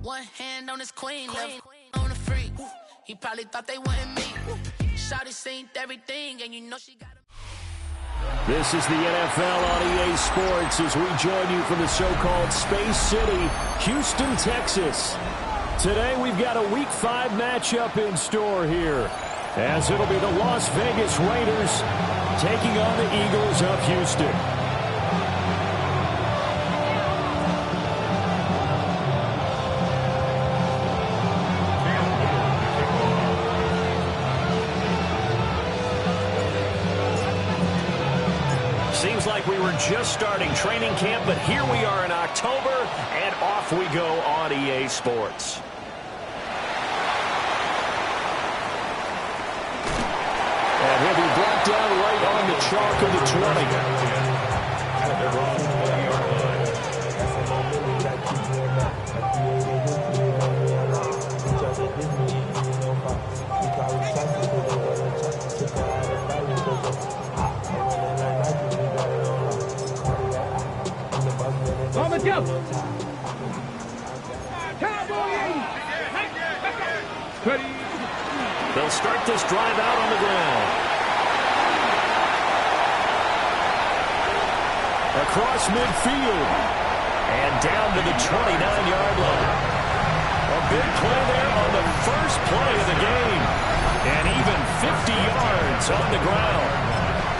One hand on his queen, left on the freak. He probably thought they wanted me. Shawty seen everything, and you know she got him. This is the NFL on EA Sports as we join you from the so-called Space City, Houston, Texas. Today we've got a Week 5 matchup in store here, as it'll be the Las Vegas Raiders taking on the Eagles of Houston. Seems like we were just starting training camp, but here we are in October, and off we go on EA Sports. And he'll be brought down right on the chalk of the 20. Go! They'll start this drive out on the ground. Across midfield. And down to the 29-yard line. A big play there on the first play of the game. And even 50 yards on the ground.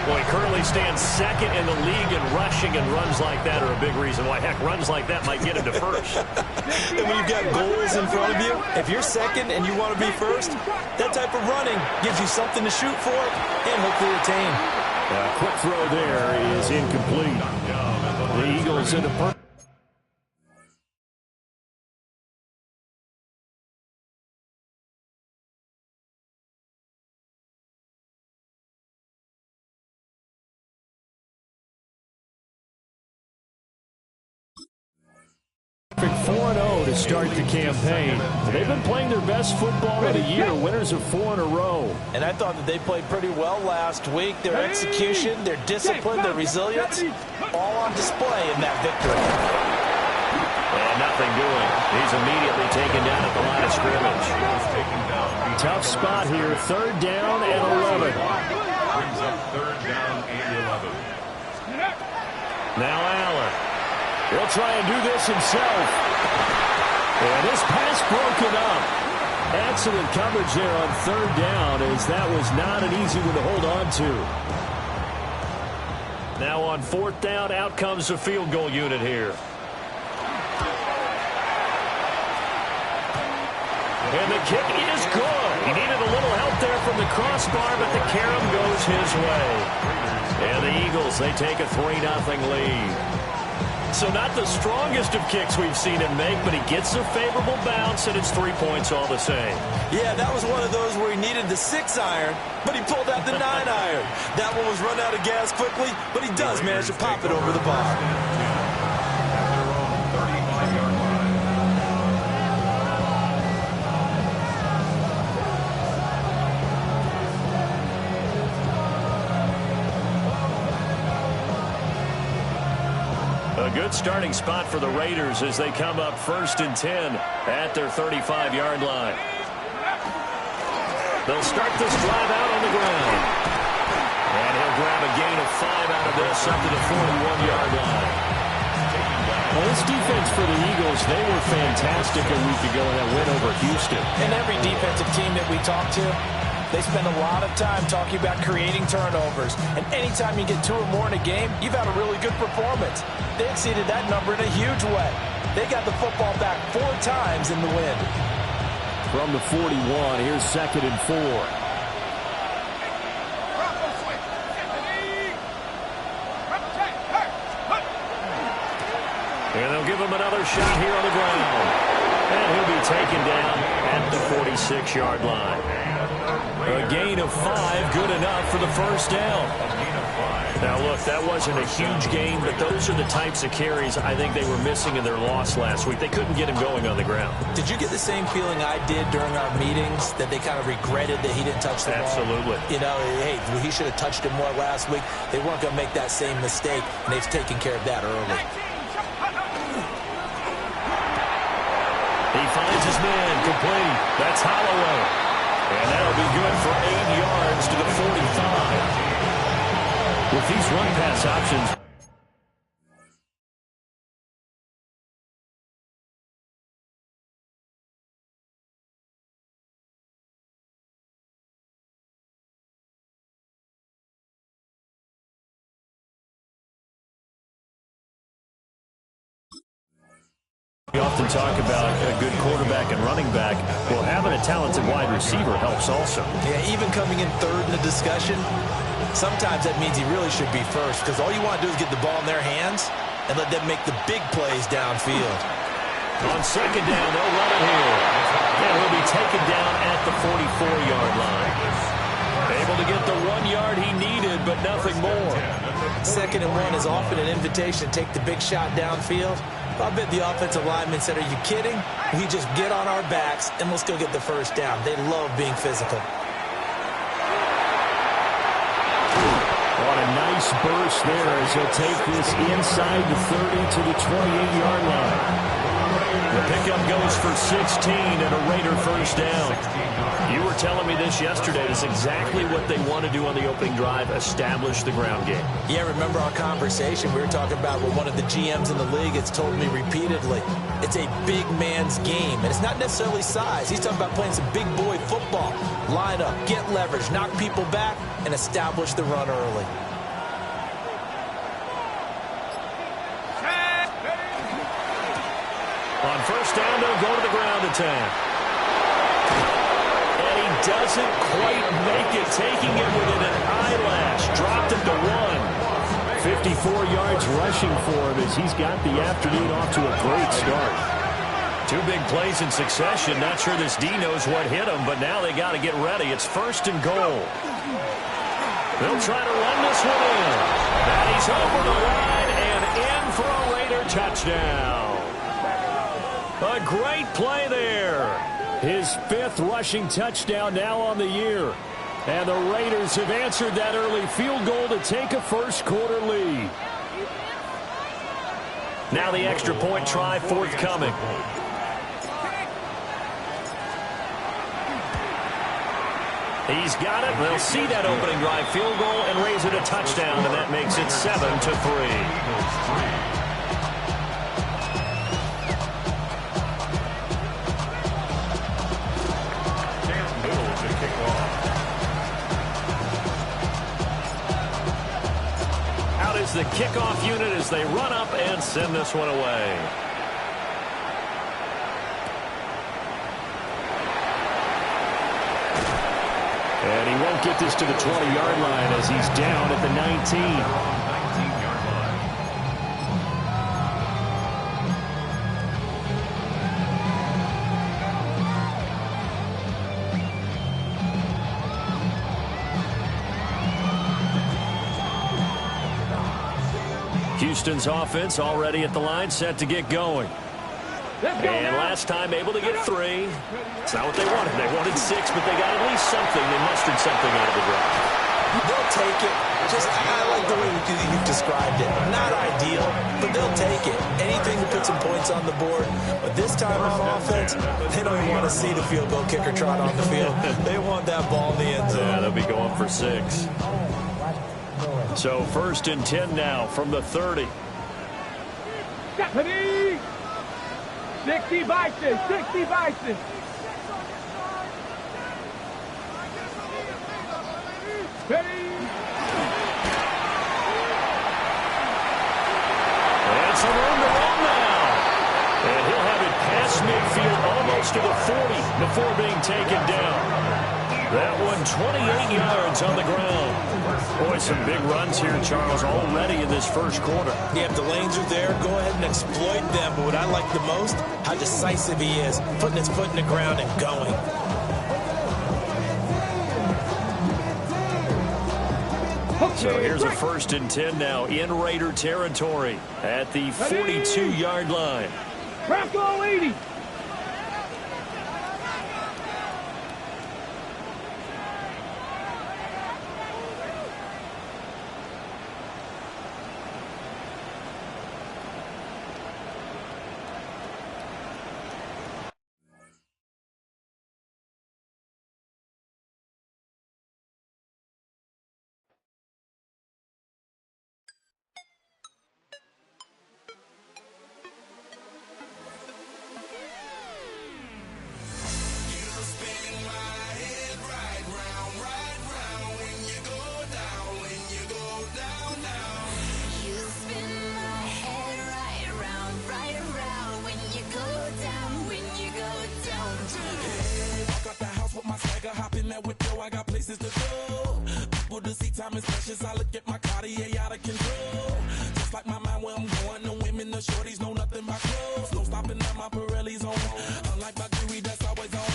Boy, he currently stands second in the league in rushing, and runs like that are a big reason why. Heck, runs like that might get him to first. And when you've got goals in front of you, if you're second and you want to be first, that type of running gives you something to shoot for and hopefully retain. A quick throw there is incomplete. The Eagles in the perfect 4-0 to start the campaign. They've been playing their best football of the year, winners of 4 in a row. And I thought that they played pretty well last week. Their execution, their discipline, their resilience, all on display in that victory. And nothing doing. He's immediately taken down at the line of scrimmage. Tough spot here, 3rd down and 11. Brings up 3rd down and 11. Now Allen. He'll try and do this himself. And this pass broken up. Excellent coverage there on 3rd down, as that was not an easy one to hold on to. Now on 4th down, out comes the field goal unit here. And the kick is good. He needed a little help there from the crossbar, but the carom goes his way. And the Eagles, they take a 3-0 lead. So not the strongest of kicks we've seen him make, but he gets a favorable bounce, and it's 3 points all the same. Yeah, that was one of those where he needed the 6-iron, but he pulled out the 9-iron. That one was run out of gas quickly, but he does manage to pop it over the bar. A good starting spot for the Raiders as they come up 1st and 10 at their 35-yard line. They'll start this drive out on the ground. And he'll grab a gain of 5 out of this up to the 41-yard line. Well, this defense for the Eagles, they were fantastic a week ago in that win over Houston. And every defensive team that we talk to, they spend a lot of time talking about creating turnovers. And anytime you get 2 or more in a game, you've had a really good performance. They exceeded that number in a huge way. They got the football back 4 times in the win. From the 41, here's 2nd and 4. And they'll give him another shot here on the ground. And he'll be taken down at the 46-yard line. A gain of 5, good enough for the 1st down. Now, look, that wasn't a huge game, but those are the types of carries I think they were missing in their loss last week. They couldn't get him going on the ground. Did you get the same feeling I did during our meetings, that they kind of regretted that he didn't touch the ball? Absolutely. You know, hey, he should have touched it more last week. They weren't going to make that same mistake, and they've taken care of that early. He finds his man complete. That's Holloway. And that'll be good for 8 yards to the 45. With these run-pass options, we often talk about a good quarterback and running back. Well, having a talented wide receiver helps also. Yeah, even coming in third in the discussion, sometimes that means he really should be first, because all you want to do is get the ball in their hands and let them make the big plays downfield. On second down, they'll run it here. And he'll be taken down at the 44-yard line. Able to get the 1 yard he needed, but nothing more. 2nd and 1 is often an invitation to take the big shot downfield. I bet the offensive lineman said, "Are you kidding? We just get on our backs and let's go get the first down." They love being physical. On a nice burst there as he'll take this inside the 30 to the 28-yard line. The pickup goes for 16 and a Raider first down. You were telling me this yesterday. It's exactly what they want to do on the opening drive, establish the ground game. Yeah, remember our conversation? We were talking about what one of the GMs in the league has told me repeatedly. It's a big man's game, and it's not necessarily size. He's talking about playing some big boy football. Line up, get leverage, knock people back, and establish the run early. On first down, they'll go to the ground attack. And he doesn't quite make it, taking it within an eyelash. Dropped it to 1. 54 yards rushing for him as he's got the afternoon off to a great start. 2 big plays in succession. Not sure this D knows what hit him, but now they got to get ready. It's 1st and goal. They'll try to run this one in. And he's over the line and in for a Raider touchdown. A great play there. His 5th rushing touchdown now on the year. And the Raiders have answered that early field goal to take a first-quarter lead. Now the extra point try forthcoming. He's got it. They'll see that opening drive field goal and raise it a touchdown, and that makes it 7-3. The kickoff unit as they run up and send this one away. And he won't get this to the 20-yard line as he's down at the 19. Houston's offense already at the line, set to get going. And last time able to get 3. It's not what they wanted. They wanted 6, but they got at least something. They mustered something out of the drive. They'll take it. I like the way you've described it. Not ideal, but they'll take it. Anything to put some points on the board. But this time on offense, they don't even want to see the field goal kicker trot on the field. They want that ball in the end zone. Yeah, they'll be going for 6. So 1st and 10 now from the 30. 60 Bison, 60 Bison. And some room to run now. And he'll have it past midfield almost to the 40 before being taken down. That one 28 yards on the ground. Boy, some big runs here, Charles, already in this first quarter. Yeah, if the lanes are there, go ahead and exploit them. But what I like the most, how decisive he is, putting his foot in the ground and going. So here's a 1st and 10 now in Raider territory at the 42-yard line. Bronco 80. I got places to go. People to see, time is precious. I look at my Cartier out of control. Just like my mind where I'm going. The women, the shorties know nothing but clothes. No stopping at my Pirelli's on. Unlike my jewelry that's always on.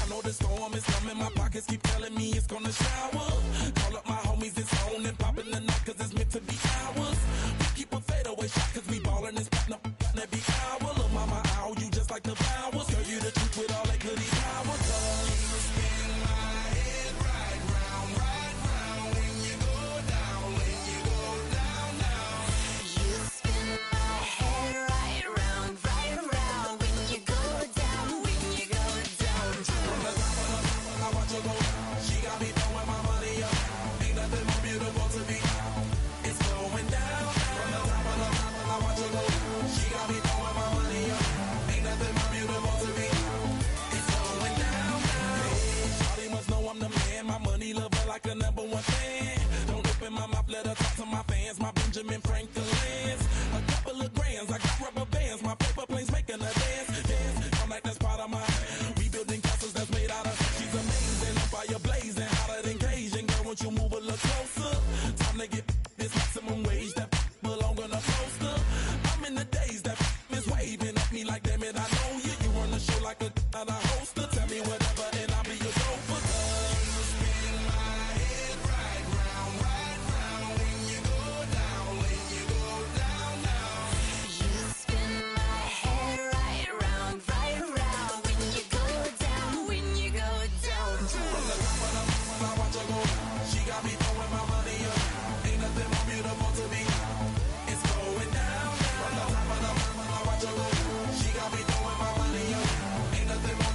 I know the storm is coming. My pockets keep telling me it's gonna shower. Call up my homies, it's on and popping the night cause it's meant to be ours. We keep a fadeaway shot cause we ballin' and spittin' up every hour. Look, mama, ow, you just like the flowers. Girl, you the truth with all that goody power.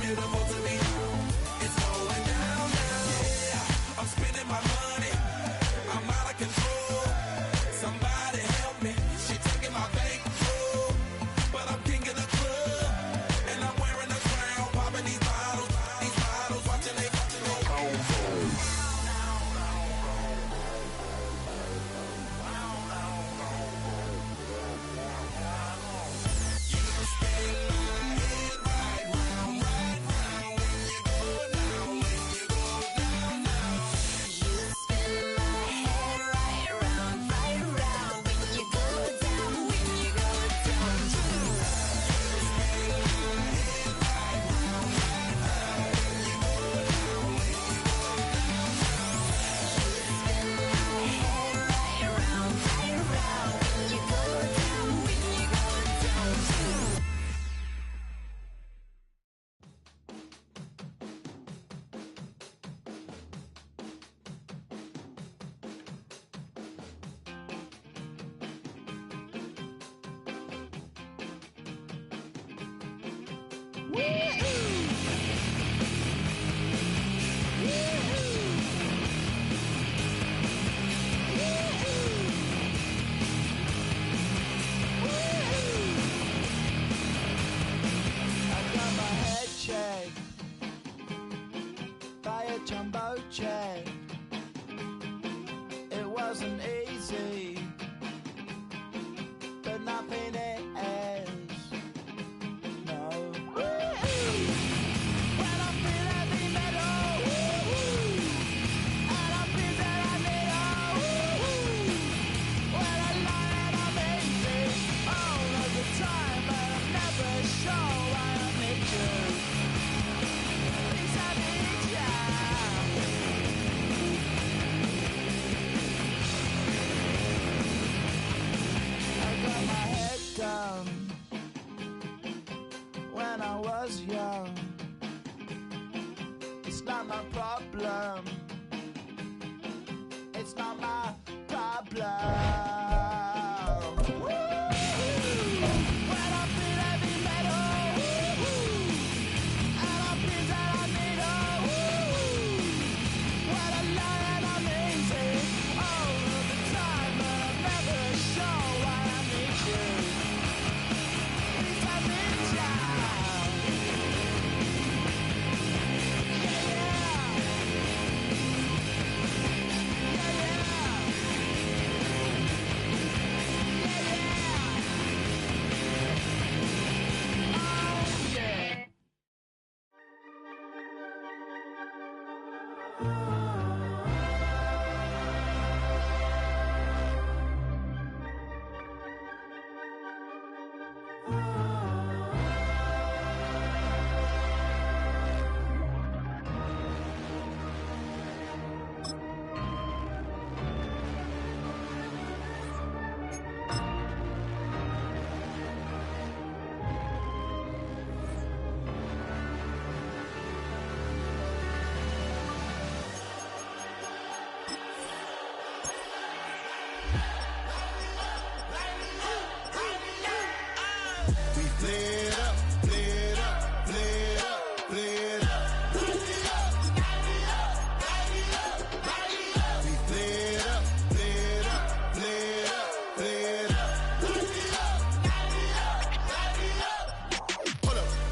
Beautiful.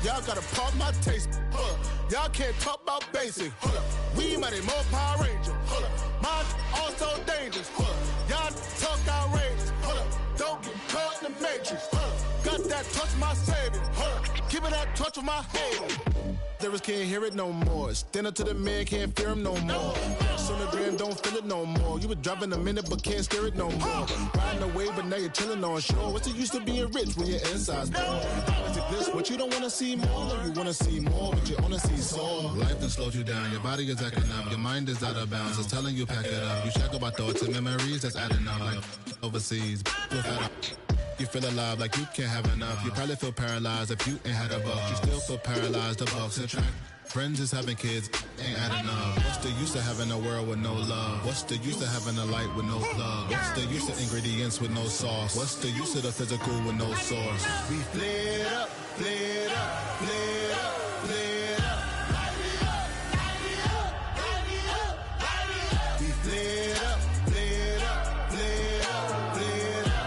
y'all gotta pop my taste. Hold up, y'all can't talk about basic. Hold up, we mighty more Power Ranger. Hold up, mine also dangerous. Hold up, y'all talk outrageous. Hold up, don't get caught in the matrix. Hold up, got that touch my savior. Hold up, give me that touch with my haters. Lyrics can't hear it no more. Stand up to the man, can't fear him no more. Sonogram don't feel it no more. You were driving a minute but can't steer it no more. Riding away but now you're chilling on shore. What's the use of being rich when your inside's poor? Is it this what you don't want to see more? No, you want to see more but you only see sore. Life done slowed you down. Your body is acting up. Your mind is out of bounds. It's telling you pack it up. You check about thoughts and memories that's adding up. Like overseas. You feel alive like you can't have enough. You probably feel paralyzed if you ain't had a buck. You still feel paralyzed above subtract. Friends is having kids, ain't adding up. What's the use of having a world with no love? What's the use of having a light with no plug? What's the use of ingredients with no sauce? What's the use of the physical with no source? We flared up, flared up, flared up, flared up. We flared up, flared up, flared up, flared up.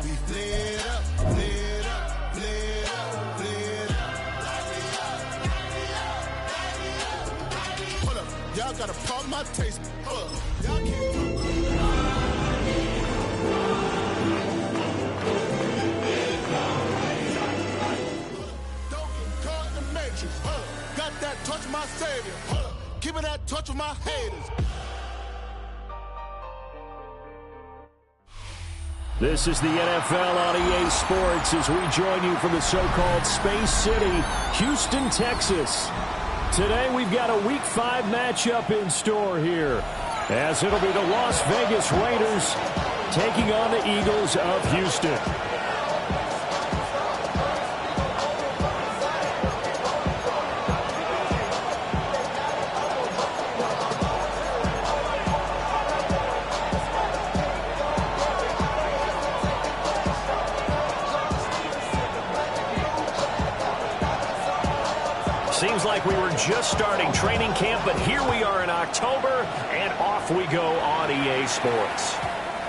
We flared up, flared up, flared up, flared up. Hold up, y'all gotta pop my taste. Hold up, y'all can't. Don't get caught in the matrix. Hold up, got that touch with my savior. Hold up, give me that touch with my haters. This is the NFL on EA Sports as we join you from the so-called Space City, Houston, Texas. Today we've got a Week 5 matchup in store here, as it'll be the Las Vegas Raiders taking on the Eagles of Houston. Seems like we were just starting training camp, but here we are in October, and off we go on EA Sports.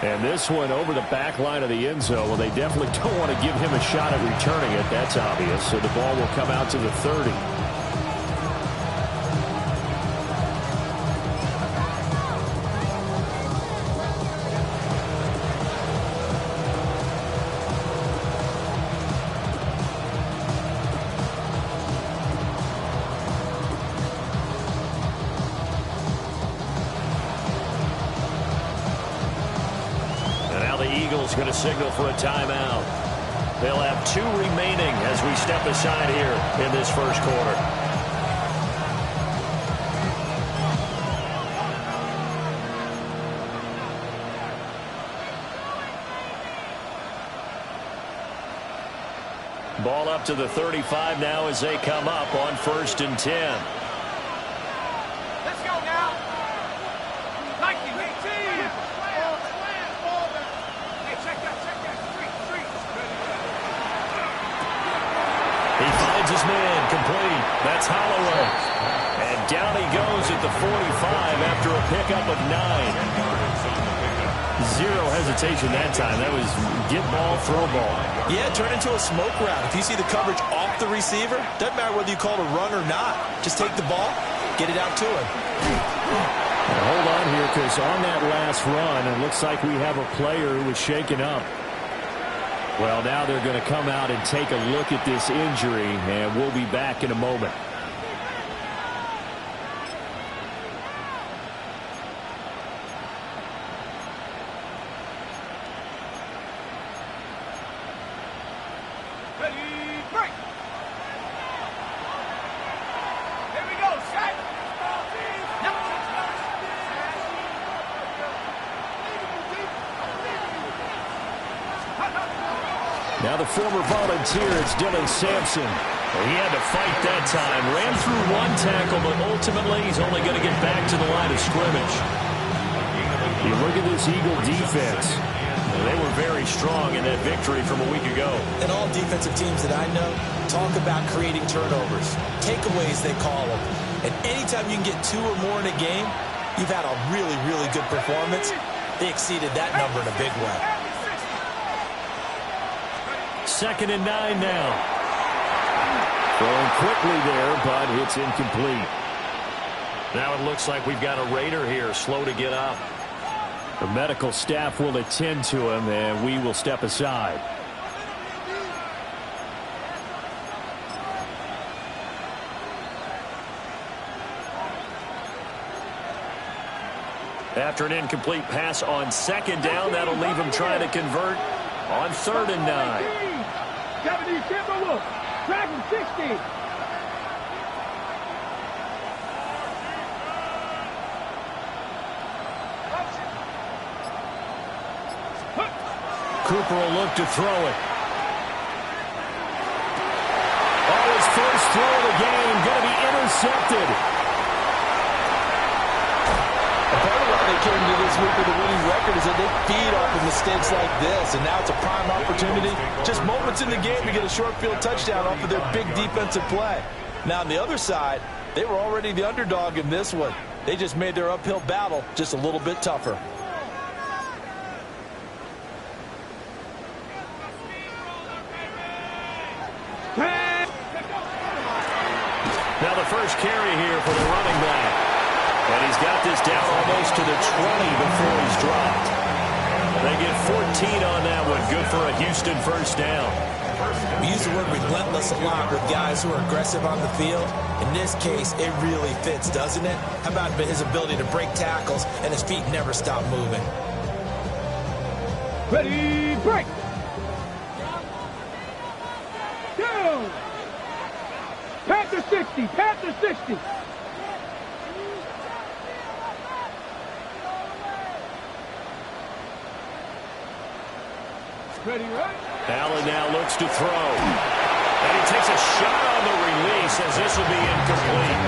And this one over the back line of the end zone. Well, they definitely don't want to give him a shot at returning it. That's obvious. So the ball will come out to the 30. Going to signal for a timeout. They'll have 2 remaining as we step aside here in this first quarter. Ball up to the 35 now as they come up on 1st and 10. Let's go now. Nike, 18. He finds his man, complete. That's Holloway. And down he goes at the 45 after a pickup of 9. Zero hesitation that time. That was get ball, throw ball. Yeah, turn into a smoke route. If you see the coverage off the receiver, doesn't matter whether you call it a run or not. Just take the ball, get it out to him. Now hold on here, because on that last run, it looks like we have a player who was shaken up. Well, now they're going to come out and take a look at this injury, and we'll be back in a moment. Ready, break. Here we go, set. Now the former volunteer, it's Dylan Sampson. He had to fight that time. Ran through 1 tackle, but ultimately he's only going to get back to the line of scrimmage. You look at this Eagle defense. They were very strong in that victory from a week ago. And all defensive teams that I know talk about creating turnovers. Takeaways, they call them. And anytime you can get 2 or more in a game, you've had a really, really good performance. They exceeded that number in a big way. 2nd and 9 now. Throwing quickly there, but it's incomplete. Now it looks like we've got a Raider here, slow to get up. The medical staff will attend to him, and we will step aside. After an incomplete pass on 2nd down, that'll leave him trying to convert on 3rd and 9. 70 Timberwolves, Dragon 60. Cooper will look to throw it. Oh, his first throw of the game going to be intercepted. Part of why they came to this week with a winning record is that they feed off of mistakes like this, and now it's a prime opportunity. Just moments in the game to get a short field touchdown off of their big defensive play. Now, on the other side, they were already the underdog in this one. They just made their uphill battle just a little bit tougher. Now the first carry here for the running back. And he's got this down almost to the 20 before he's dropped. They get 14 on that one. Good for a Houston first down. We use the word relentless a lot with guys who are aggressive on the field. In this case, it really fits, doesn't it? How about his ability to break tackles and his feet never stop moving? Ready, break. Down. Panther 60, Panther 60. Ready, right? Allen now looks to throw. And he takes a shot on the release as this will be incomplete.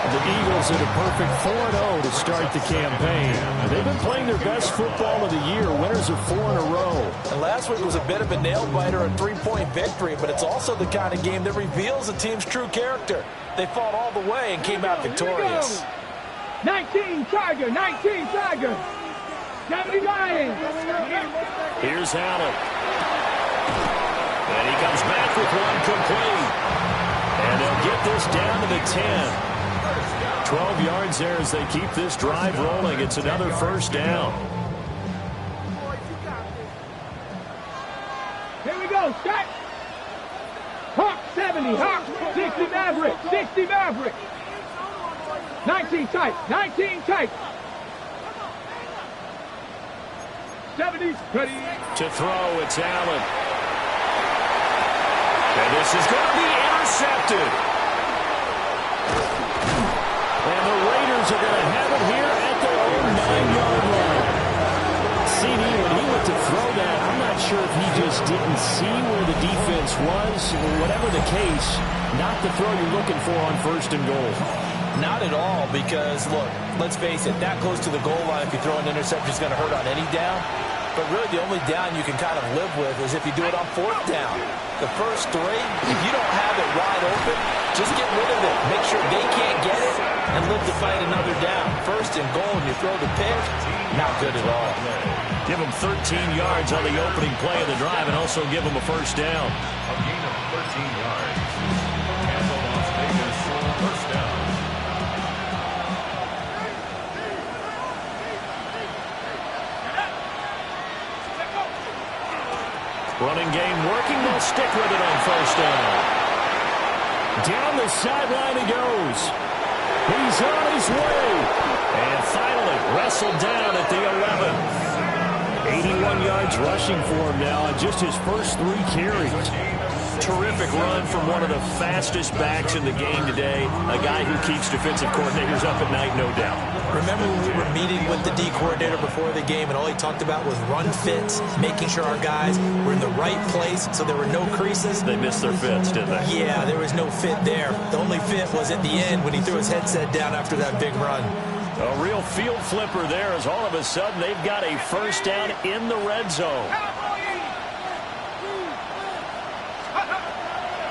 The Eagles at a perfect 4-0 to start the campaign. They've been playing their best football of the year, winners of 4 in a row. And last week was a bit of a nail-biter, a 3-point victory, but it's also the kind of game that reveals a team's true character. They fought all the way and came out victorious. 19 Tiger, 19 Tiger. 70 Lions. Here's Allen. And he comes back with one complete. And they'll get this down to the 10. 12 yards there as they keep this drive rolling. It's another first down. Here we go, set. Hawk 70, Hawk 60 Maverick, 60 Maverick. 19 tight, 19 tight. 70, ready. To throw, it's Allen. And this is going to be intercepted. And the Raiders are going to have it here at their own 9-yard line. CD, when he went to throw that, I'm not sure if he just didn't see where the defense was. Whatever the case, not the throw you're looking for on 1st and goal. Not at all, because, look, let's face it, that close to the goal line, if you throw an interception, is going to hurt on any down. But really, the only down you can kind of live with is if you do it on 4th down. The first 3, if you don't have it wide open, just get rid of it. Make sure they can't get it and live to fight another down. 1st and goal, and you throw the pick, not good at all. Give them 13 yards on the opening play of the drive and also give them a first down. A gain of 13 yards. And the Las Vegas first down. Running game working. They'll stick with it on 1st down. Down the sideline he goes. He's on his way. And finally wrestled down at the 11. 81 yards rushing for him now on just his first 3 carries. Terrific run from one of the fastest backs in the game today. A guy who keeps defensive coordinators up at night, no doubt. Remember when we were meeting with the D coordinator before the game and all he talked about was run fits, making sure our guys were in the right place so there were no creases? They missed their fits, didn't they? Yeah, there was no fit there. The only fit was at the end when he threw his headset down after that big run. A real field flipper there as all of a sudden they've got a first down in the red zone.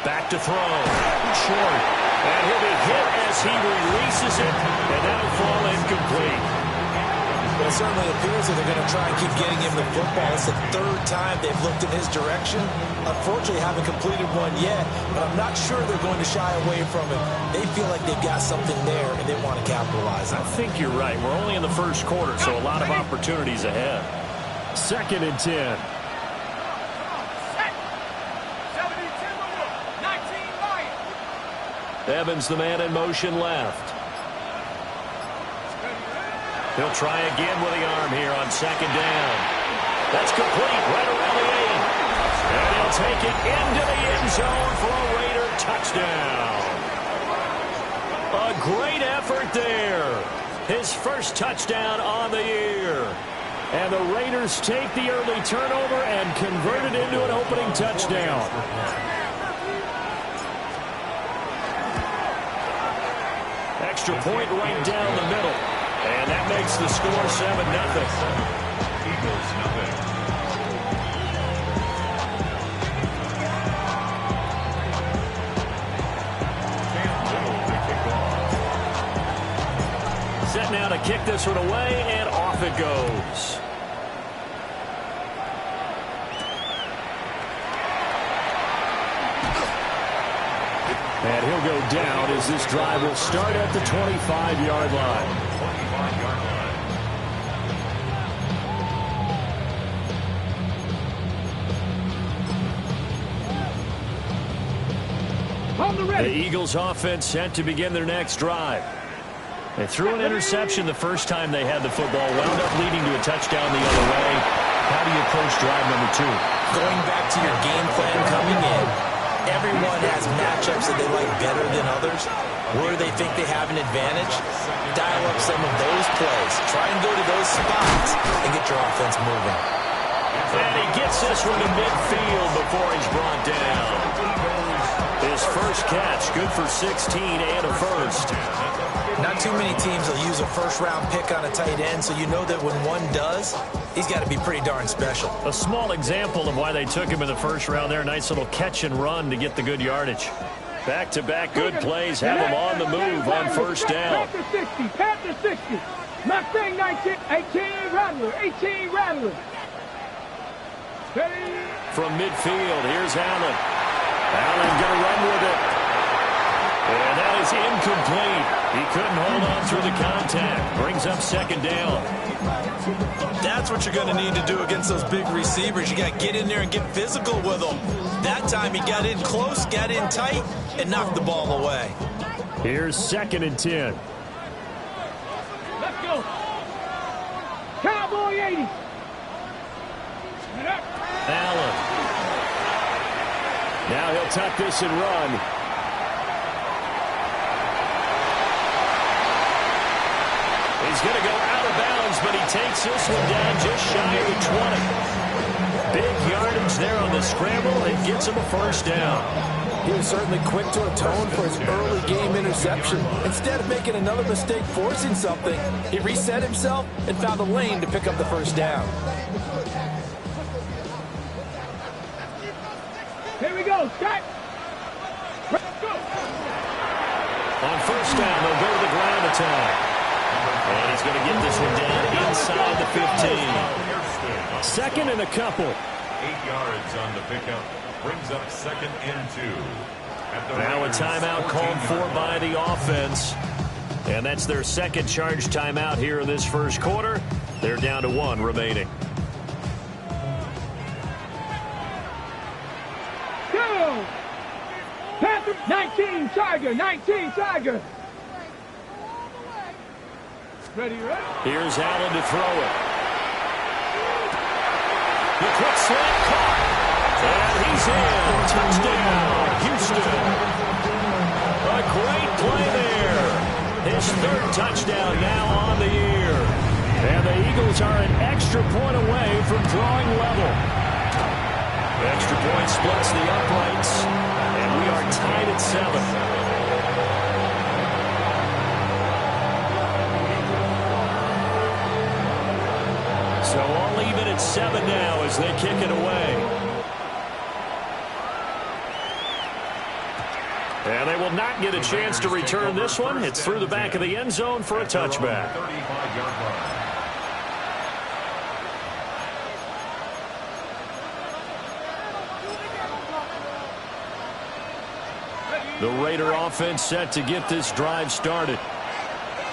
Back to throw. Short. And he'll be hit as he releases it, and that'll fall incomplete. Well, it certainly appears that they're going to try and keep getting him the football. It's the third time they've looked in his direction. Unfortunately, haven't completed one yet, but I'm not sure they're going to shy away from it. They feel like they've got something there, and they want to capitalize on it. I think you're right. We're only in the first quarter, so a lot of opportunities ahead. 2nd and 10. Evans, the man in motion left. He'll try again with the arm here on 2nd down. That's complete right around the 8. And he'll take it into the end zone for a Raider touchdown. A great effort there. His first touchdown on the year. And the Raiders take the early turnover and convert it into an opening touchdown. Extra point right down the middle. And that makes the score 7-0. Eagles nothing. Set now to kick this one away, and off it goes. And he'll go down as this drive will start at the 25-yard line. 25-yard line. On the ready. The Eagles offense set to begin their next drive. They threw an interception the first time they had the football, wound up leading to a touchdown the other way. How do you approach drive number 2? Going back to your game plan coming in, everyone has matchups that they like better than others. Where they think they have an advantage, dial up some of those plays. Try and go to those spots and get your offense moving. And he gets this one to midfield before he's brought down. His first catch, good for 16 and a first. Not too many teams will use a first-round pick on a tight end, so you know that when one does, he's got to be pretty darn special. A small example of why they took him in the first round there. Nice little catch and run to get the good yardage. Back-to-back good plays have him on the move on first down. Pat to 60. Mustang 19, 18 Rattler, 18 Rattler. From midfield, here's Allen. Allen going to run with it. And that is incomplete. He couldn't hold on through the contact. Brings up 2nd down. That's what you're going to need to do against those big receivers. You got to get in there and get physical with them. That time he got in close, got in tight, and knocked the ball away. Here's 2nd and 10. Let's go. Cowboy 80. Allen. Now he'll tuck this and run. He's going to go out of bounds, but he takes this one down just shy of the 20. Big yardage there on the scramble. It gets him a first down. He was certainly quick to atone for his early game interception. Instead of making another mistake forcing something, he reset himself and found a lane to pick up the first down. Here we go, Scott. Let's go. On first down, they'll go to the ground attack. And he's going to get this one down inside the 15. 2nd and a couple. 8 yards on the pickup. Brings up 2nd and 2. Now a timeout called for by the offense. And that's their second charge timeout here in this first quarter. They're down to 1 remaining. Go. Panther 19 Tiger, 19 Tiger. Ready, ready. Here's Allen to throw it. The quick slant caught. And he's in. Touchdown, Houston. A great play there. His 3rd touchdown now on the year. And the Eagles are an extra point away from drawing level. Extra point splits the uprights. And we are tied at 7. So all even at 7 now as they kick it away. And they will not get a chance to return this one. It's through the back of the end zone for a touchback. The Raider offense set to get this drive started.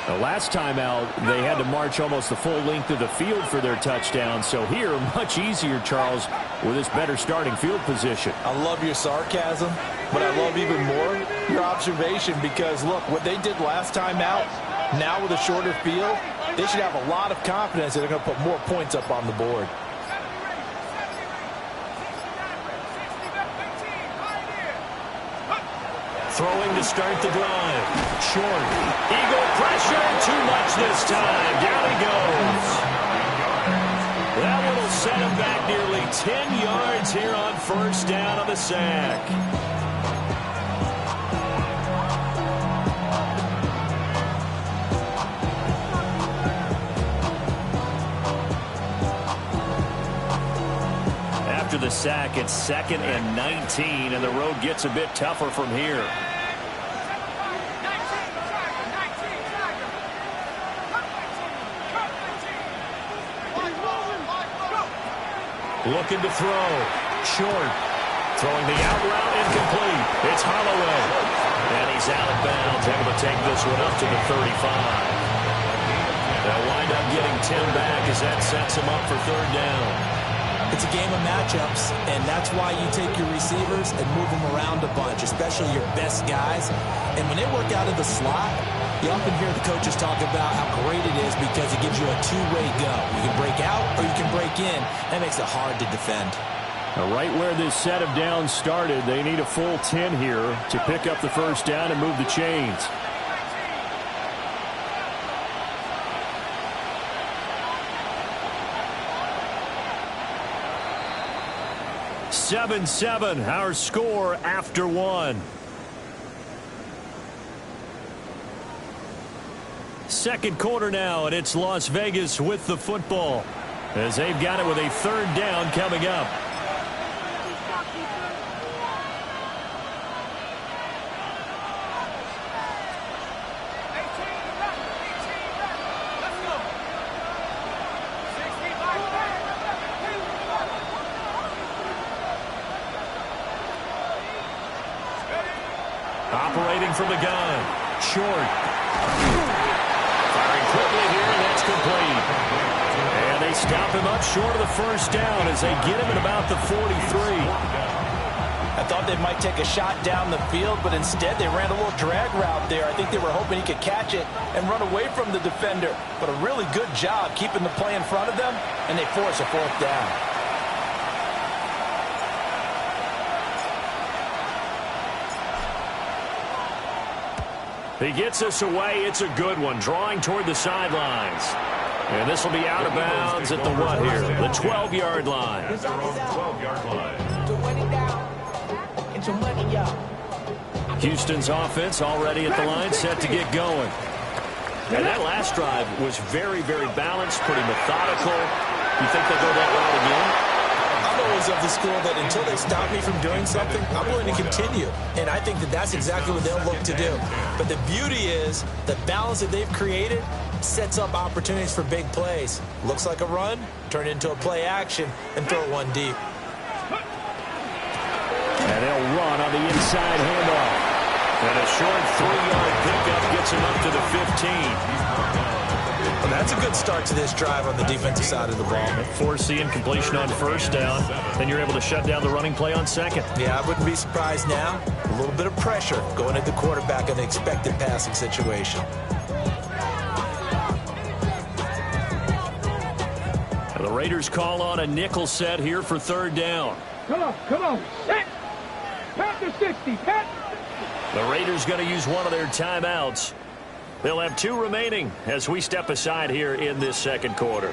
The last time out, they had to march almost the full length of the field for their touchdown. So here, much easier, Charles, with this better starting field position. I love your sarcasm, but I love even more your observation because, look, what they did last time out, now with a shorter field, they should have a lot of confidence that they're going to put more points up on the board. Throwing to start the drive. Short. Eagle pressure. Too much this time. Down he goes. That one will set him back nearly 10 yards here on first down on the sack. After the sack, it's 2nd and 19, and the road gets a bit tougher from here. Looking to throw. Short. Throwing the out route, incomplete. It's Holloway. And he's out of bounds, able to take this one up to the 35. They'll wind up getting Tim back as that sets him up for third down. It's a game of matchups, and that's why you take your receivers and move them around a bunch, especially your best guys. And when they work out of the slot, you often hear the coaches talk about how great it is because it gives you a two-way go. You can break out or you can break in. That makes it hard to defend. Right where this set of downs started, they need a full 10 here to pick up the first down and move the chains. 7-7, our score after one. Second quarter now, and it's Las Vegas with the football as they've got it with a third down coming up. Operating from the gun. Short. Firing quickly here, and that's complete. And they stop him up short of the first down as they get him at about the 43. I thought they might take a shot down the field, but instead they ran a little drag route there. I think they were hoping he could catch it and run away from the defender. But a really good job keeping the play in front of them, and they force a fourth down. He gets us away. It's a good one. Drawing toward the sidelines. And this will be out of bounds at the what here? The 12-yard line. 12-yard line. Houston's offense already at the line, set to get going. And that last drive was very, very balanced, pretty methodical. You think they'll go that route again? I'm always of the school that until they stop me from doing something, I'm willing to continue. And I think that that's exactly what they'll look to do. But the beauty is the balance that they've created sets up opportunities for big plays. Looks like a run, turn it into a play action, and throw one deep. And they'll run on the inside handoff. And a short 3-yard pickup gets him up to the 15. Well, that's a good start to this drive on the defensive side of the ball. Forcing completion on first down. Then you're able to shut down the running play on second. Yeah, I wouldn't be surprised now. A little bit of pressure going at the quarterback in an expected passing situation. The Raiders call on a nickel set here for third down. Come on, set. Pat to 60, Pat. The Raiders going to use one of their timeouts. They'll have 2 remaining as we step aside here in this second quarter.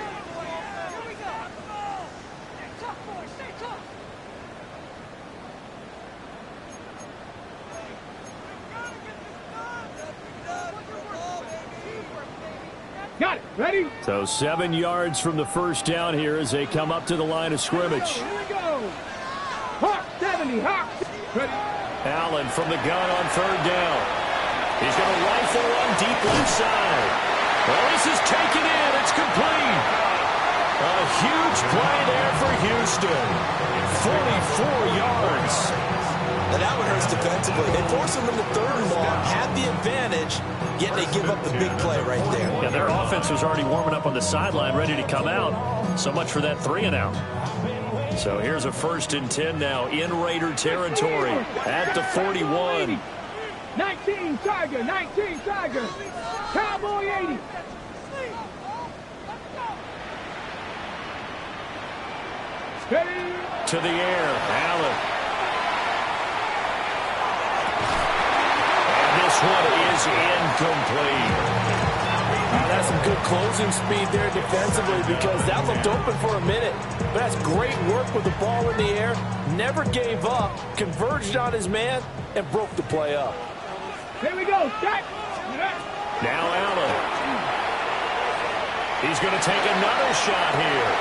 Got it. Ready? So 7 yards from the first down here as they come up to the line of scrimmage. Here we go. Hawk 70, Hawk. Ready? Allen from the gun on third down. He's going to rifle one deep left side. Well, this is taken in. It's complete. A huge play there for Houston. 44 yards. Now that one hurts defensively. They force him into 3rd and long, had the advantage, yet they give up the big play right there. Yeah, their offense was already warming up on the sideline, ready to come out. So much for that 3-and-out. So here's a 1st and 10 now in Raider territory at the 41. 19 Tiger, 19 Tiger. Cowboy 80. Steady. To the air, Allen. And this one is incomplete. That's some good closing speed there defensively because that looked open for a minute. But that's great work with the ball in the air. Never gave up, converged on his man, and broke the play up. Here we go. Start. Now Allen. He's going to take another shot here.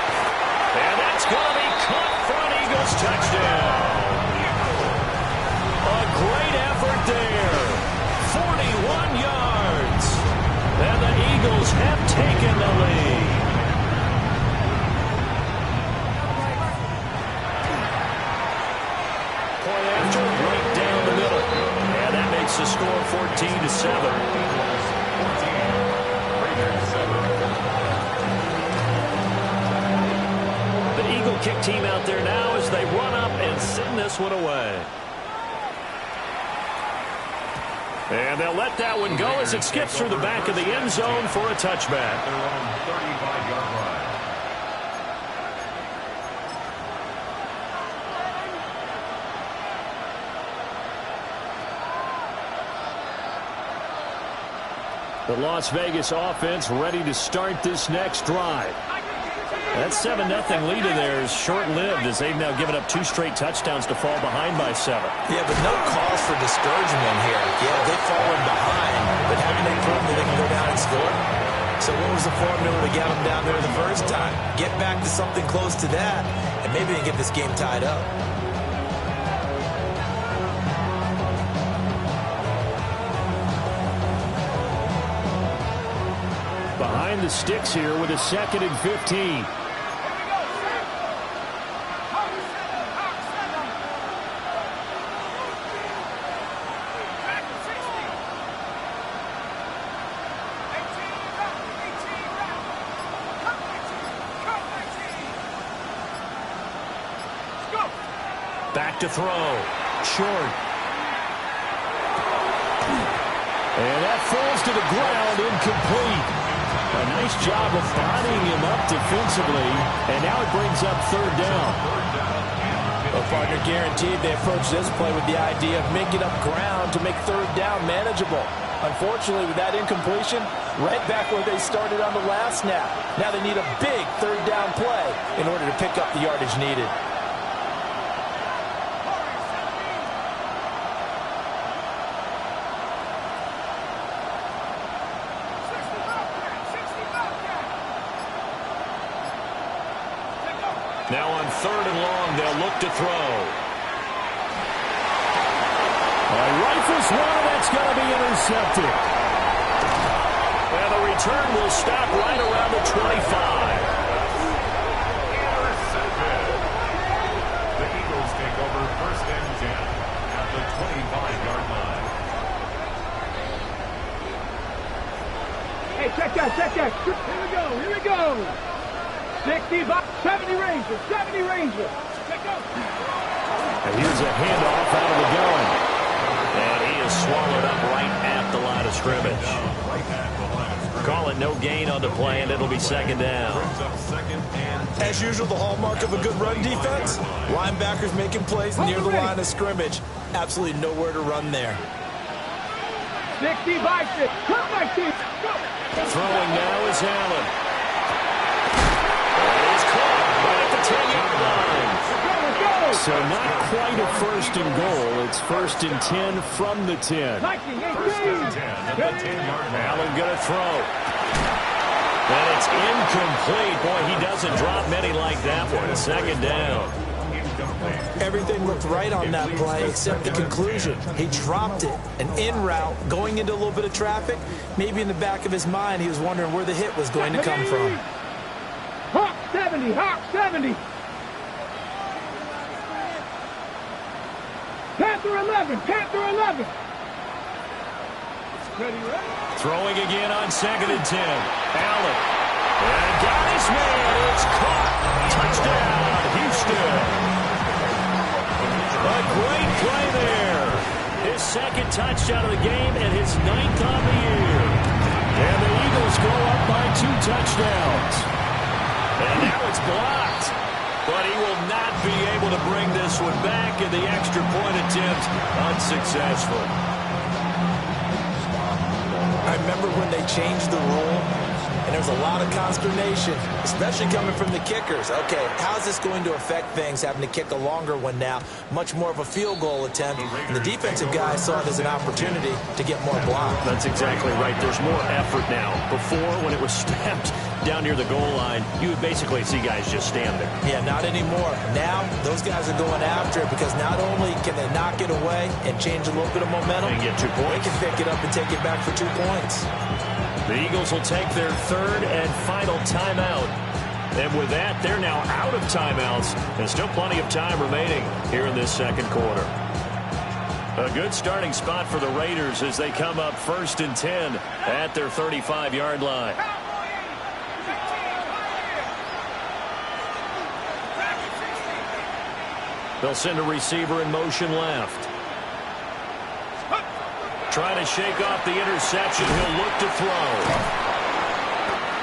And that's going to be caught for an Eagles touchdown. A great effort there. 41 yards. And the Eagles have taken the lead. Point after, right down the middle. And that makes the score 14-7. The Eagle kick team out there now as they run up and send this one away. And they'll let that one go as it skips through the back of the end zone for a touchback. Their own 35-yard line. The Las Vegas offense ready to start this next drive. That 7-0 lead of theirs short-lived as they've now given up 2 straight touchdowns to fall behind by 7. Yeah, but no cause for discouragement here. Yeah, they've fallen behind, but haven't they proven that they can go down and score? So what was the formula to get them down there the first time? Get back to something close to that, and maybe they can get this game tied up. Behind the sticks here with a 2nd and 15. Back to throw. Short. And that falls to the ground, incomplete. A nice job of bodying him up defensively, and now it brings up 3rd down. Well, partner, guaranteed they approach this play with the idea of making up ground to make 3rd down manageable. Unfortunately, with that incompletion, right back where they started on the last snap. Now they need a big 3rd down play in order to pick up the yardage needed. Now on 3rd and long, they'll look to throw. Rifles one, that's going to be intercepted. And the return will stop right around the 25. Intercepted. The Eagles take over 1st and 10 at the 25-yard line. Hey, check that. Here we go. 60, 70 Rangers, 70 Rangers. And here's a handoff out of the gun. And he is swallowed up right at the line of scrimmage. Call it no gain on the play, and it'll be 2nd down. As usual, the hallmark of a good run defense, linebackers making plays near the line of scrimmage. Absolutely nowhere to run there. 60 by 6, come by 6. Throwing now is Allen. He's caught right at the 10-yard line. So not quite a 1st and goal. It's 1st and 10 from the 10. 10 Allen going to throw. And it's incomplete. Boy, he doesn't drop many like that one. 2nd down. Everything looked right on that play except the conclusion. He dropped it. An in route, going into a little bit of traffic. Maybe in the back of his mind, he was wondering where the hit was going to come from. Hawk 70, Hawk 70. Panther 11. Panther 11. Ready. Throwing again on 2nd and 10. Allen. And got his man. It's caught. Touchdown, Houston. A great play there. His 2nd touchdown of the game and his 9th on the year. And the Eagles go up by 2 touchdowns. And now it's blocked. But he will not be able to bring this one back, and the extra point attempt unsuccessful. I remember when they changed the rule, and there was a lot of consternation, especially coming from the kickers. Okay, how's this going to affect things, having to kick a longer one now, much more of a field goal attempt, and the defensive guys saw it as an opportunity to get more block. That's exactly right. There's more effort now. Before, when it was snapped down near the goal line, you would basically see guys just stand there. Yeah, not anymore. Now, those guys are going after it because not only can they knock it away and change a little bit of momentum, and get 2 points. They can pick it up and take it back for 2 points. The Eagles will take their 3rd and final timeout. And with that, they're now out of timeouts. And still plenty of time remaining here in this 2nd quarter. A good starting spot for the Raiders as they come up 1st and 10 at their 35-yard line. They'll send a receiver in motion left. Trying to shake off the interception. He'll look to throw.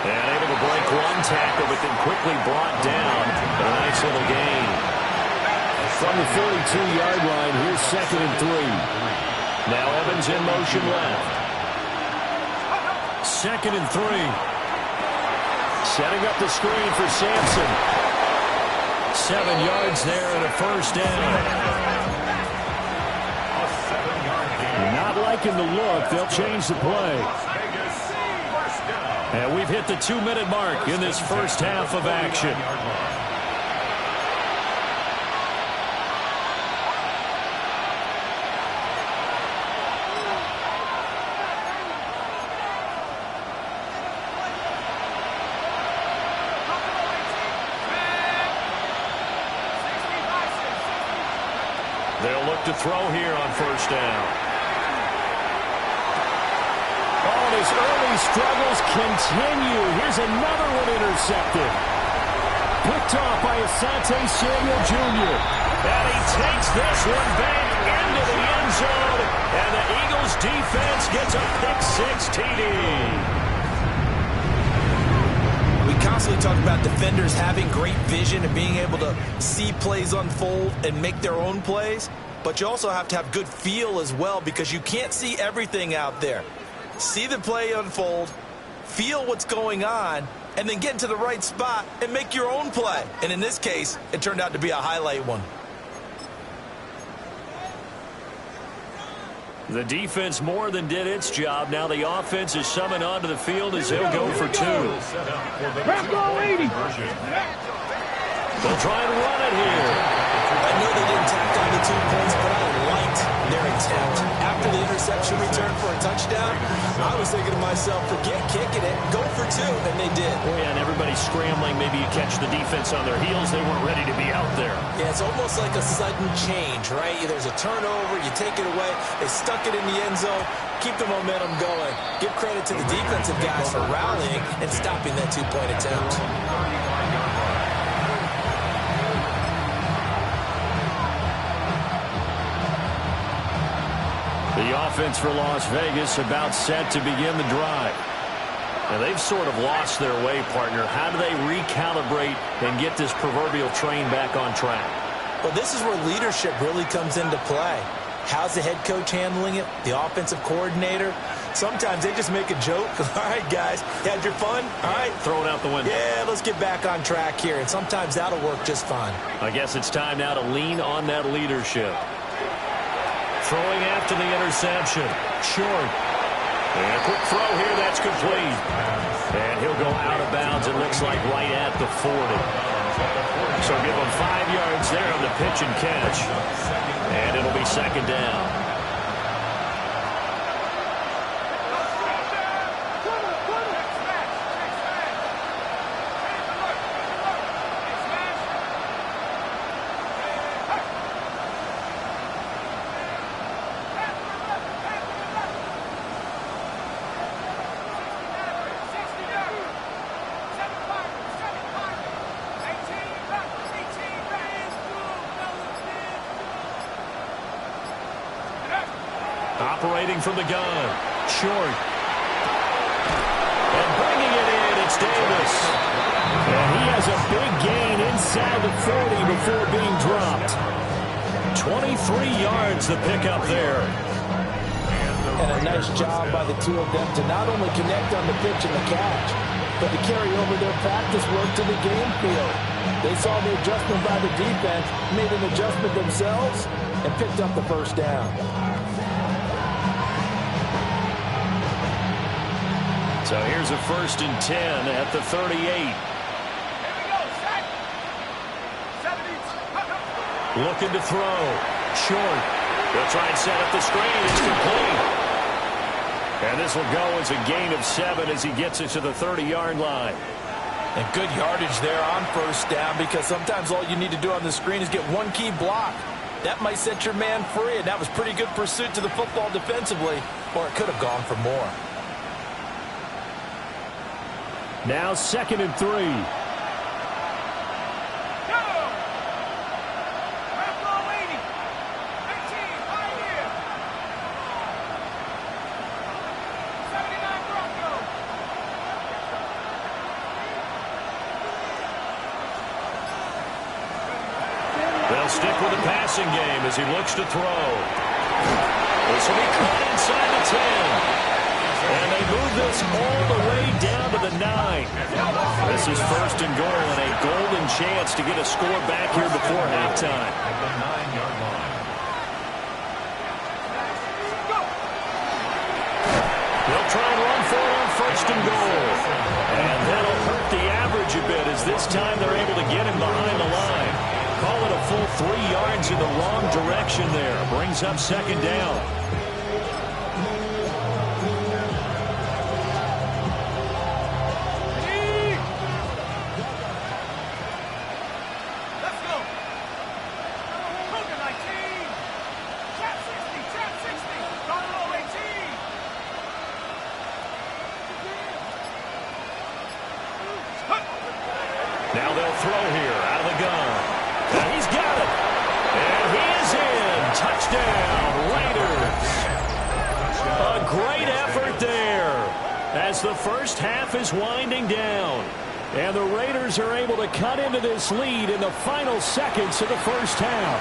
And able to break 1 tackle, but then quickly brought down. A nice little gain. From the 42-yard line, here's 2nd and 3. Now Evans in motion left. 2nd and 3. Setting up the screen for Sampson. 7 yards there and a 1st down. Not liking the look. They'll change the play. And we've hit the 2-minute mark in this first half of action. They'll look to throw here on 1st down. His early struggles continue. Here's another one intercepted. Picked off by Asante Samuel Jr. And he takes this one back into the end zone. And the Eagles defense gets a pick-6 TD. We constantly talk about defenders having great vision and being able to see plays unfold and make their own plays. But you also have to have good feel as well because you can't see everything out there. See the play unfold, feel what's going on, and then get into the right spot and make your own play. And in this case, it turned out to be a highlight one. The defense more than did its job. Now the offense is summoned onto the field as they'll go for 2. Bronco 80. They'll try and run it here. I know they didn't tack down the 2 points, but I liked their attempt. After the interception return for a touchdown, I was thinking to myself, forget kicking it, go for 2, and they did. Yeah, and everybody's scrambling. Maybe you catch the defense on their heels. They weren't ready to be out there. Yeah, it's almost like a sudden change, right? There's a turnover, you take it away, they stuck it in the end zone, keep the momentum going. Give credit to the defensive guys for rallying and stopping that 2-point attempt. The offense for Las Vegas about set to begin the drive. And they've sort of lost their way, partner. How do they recalibrate and get this proverbial train back on track? Well, this is where leadership really comes into play. How's the head coach handling it? The offensive coordinator? Sometimes they just make a joke. All right, guys, you had your fun? All right. Throw it out the window. Yeah, let's get back on track here. And sometimes that'll work just fine. I guess it's time now to lean on that leadership. Throwing after the interception. Short. And a quick throw here. That's complete. And he'll go out of bounds, it looks like, right at the 40. So give him 5 yards there on the pitch and catch. And it'll be 2nd down. Operating from the gun. Short. And bringing it in, it's Davis. And he has a big gain inside the 40 before being dropped. 23 yards the pickup there. And a nice job by the two of them to not only connect on the pitch and the catch, but to carry over their practice work to the game field. They saw the adjustment by the defense, made an adjustment themselves, and picked up the first down. So here's a 1st and 10 at the 38. Here we go, set. 70. Looking to throw. Short. They'll try and set up the screen. It's complete. And this will go as a gain of 7 as he gets it to the 30-yard line. And good yardage there on first down, because sometimes all you need to do on the screen is get one key block. That might set your man free, and that was pretty good pursuit to the football defensively, or it could have gone for more. Now 2nd and 3. They'll stick with the passing game as he looks to throw. This will be caught inside the 10. And they move this all the way down to the 9. This is 1st and goal and a golden chance to get a score back here before halftime. At the 9-yard line. They'll try and run for it on 1st and goal. And that'll hurt the average a bit as this time they're able to get him behind the line. Call it a full 3 yards in the wrong direction there. Brings up 2nd down. Let's go. Hogan 19. Trap 60. Trap 60. Donald 18. Now they'll throw here out of the gun. And he's got it. And he is in. Touchdown, Raiders. A great effort there as the first half is winding down. And the Raiders are able to cut into this lead in the final seconds of the first half.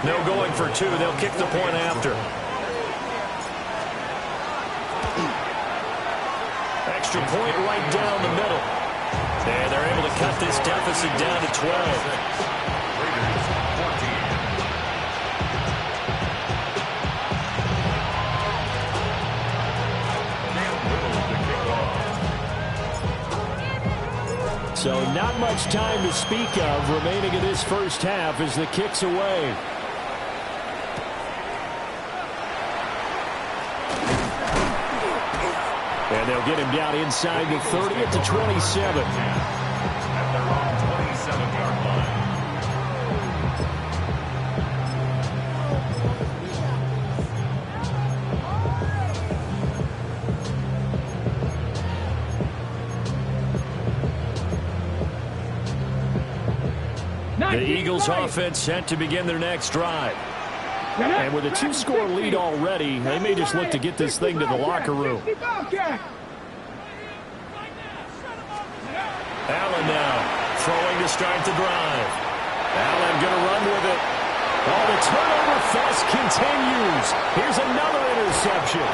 No going for 2. They'll kick the point after. Extra point right down the middle. And they're able to cut this deficit down to 12. Raiders 14. So not much time to speak of remaining in this first half as the kick's away. And they'll get him down inside the 30 at the 27. At their own 27-yard line. The Eagles offense set to begin their next drive. And with a 2-score lead already, they may just look to get this thing to the locker room. Allen now throwing to start the drive. Allen going to run with it. Oh, the turnover fest continues. Here's another interception.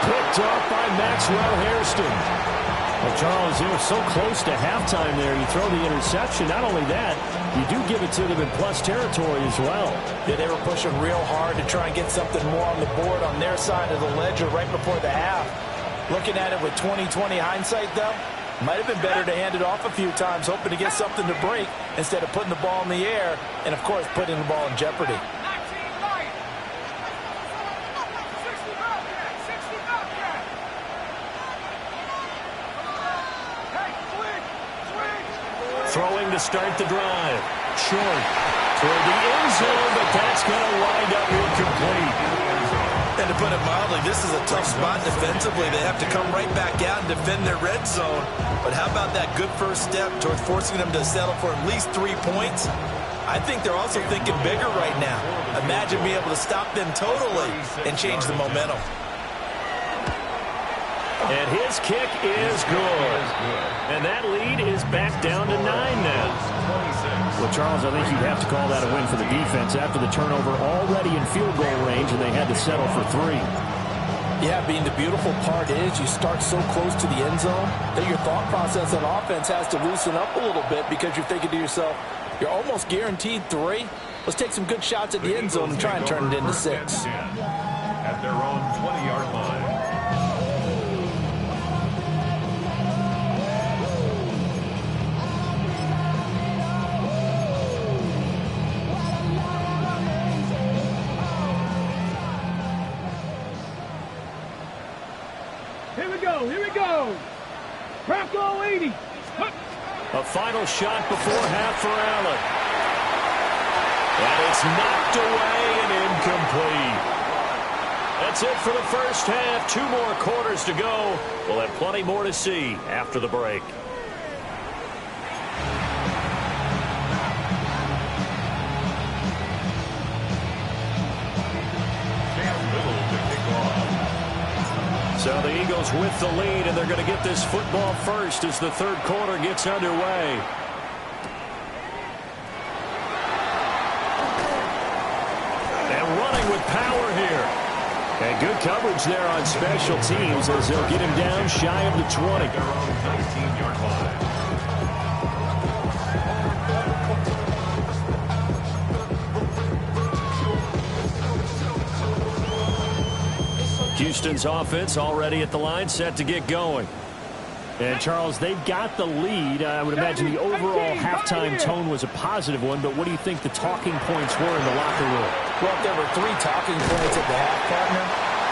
Picked off by Maxwell Hairston. Well, Charles, they were so close to halftime there. You throw the interception. Not only that, you do give it to them in plus territory as well. Yeah, they were pushing real hard to try and get something more on the board on their side of the ledger right before the half. Looking at it with 20/20 hindsight, though, might have been better to hand it off a few times, hoping to get something to break instead of putting the ball in the air and, of course, putting the ball in jeopardy. Throwing to start the drive. Short toward the end zone, but that's going to wind up incomplete. And to put it mildly, this is a tough spot defensively. They have to come right back out and defend their red zone. But how about that good first step towards forcing them to settle for at least 3 points? I think they're also thinking bigger right now. Imagine being able to stop them totally and change the momentum. And his kick is good. And that lead is back down to 9 now. Well, Charles, I think you'd have to call that a win for the defense after the turnover already in field goal range, and they had to settle for 3. Yeah, Bean, the beautiful part is you start so close to the end zone that your thought process on offense has to loosen up a little bit because you're thinking to yourself, you're almost guaranteed 3. Let's take some good shots at the end zone and try and turn it into 6. At their own 20-yard line. Here we go. Bronco 80. A final shot before half for Allen. And it's knocked away and incomplete. That's it for the first half. 2 more quarters to go. We'll have plenty more to see after the break. So the Eagles with the lead, and they're going to get this football first as the third quarter gets underway. And running with power here. And good coverage there on special teams as they'll get him down shy of the 20. Their own 19-yard line. Houston's offense already at the line, set to get going. And, Charles, they've got the lead. I would imagine the overall halftime tone was a positive one, but what do you think the talking points were in the locker room? Well, if there were 3 talking points at the half, partner,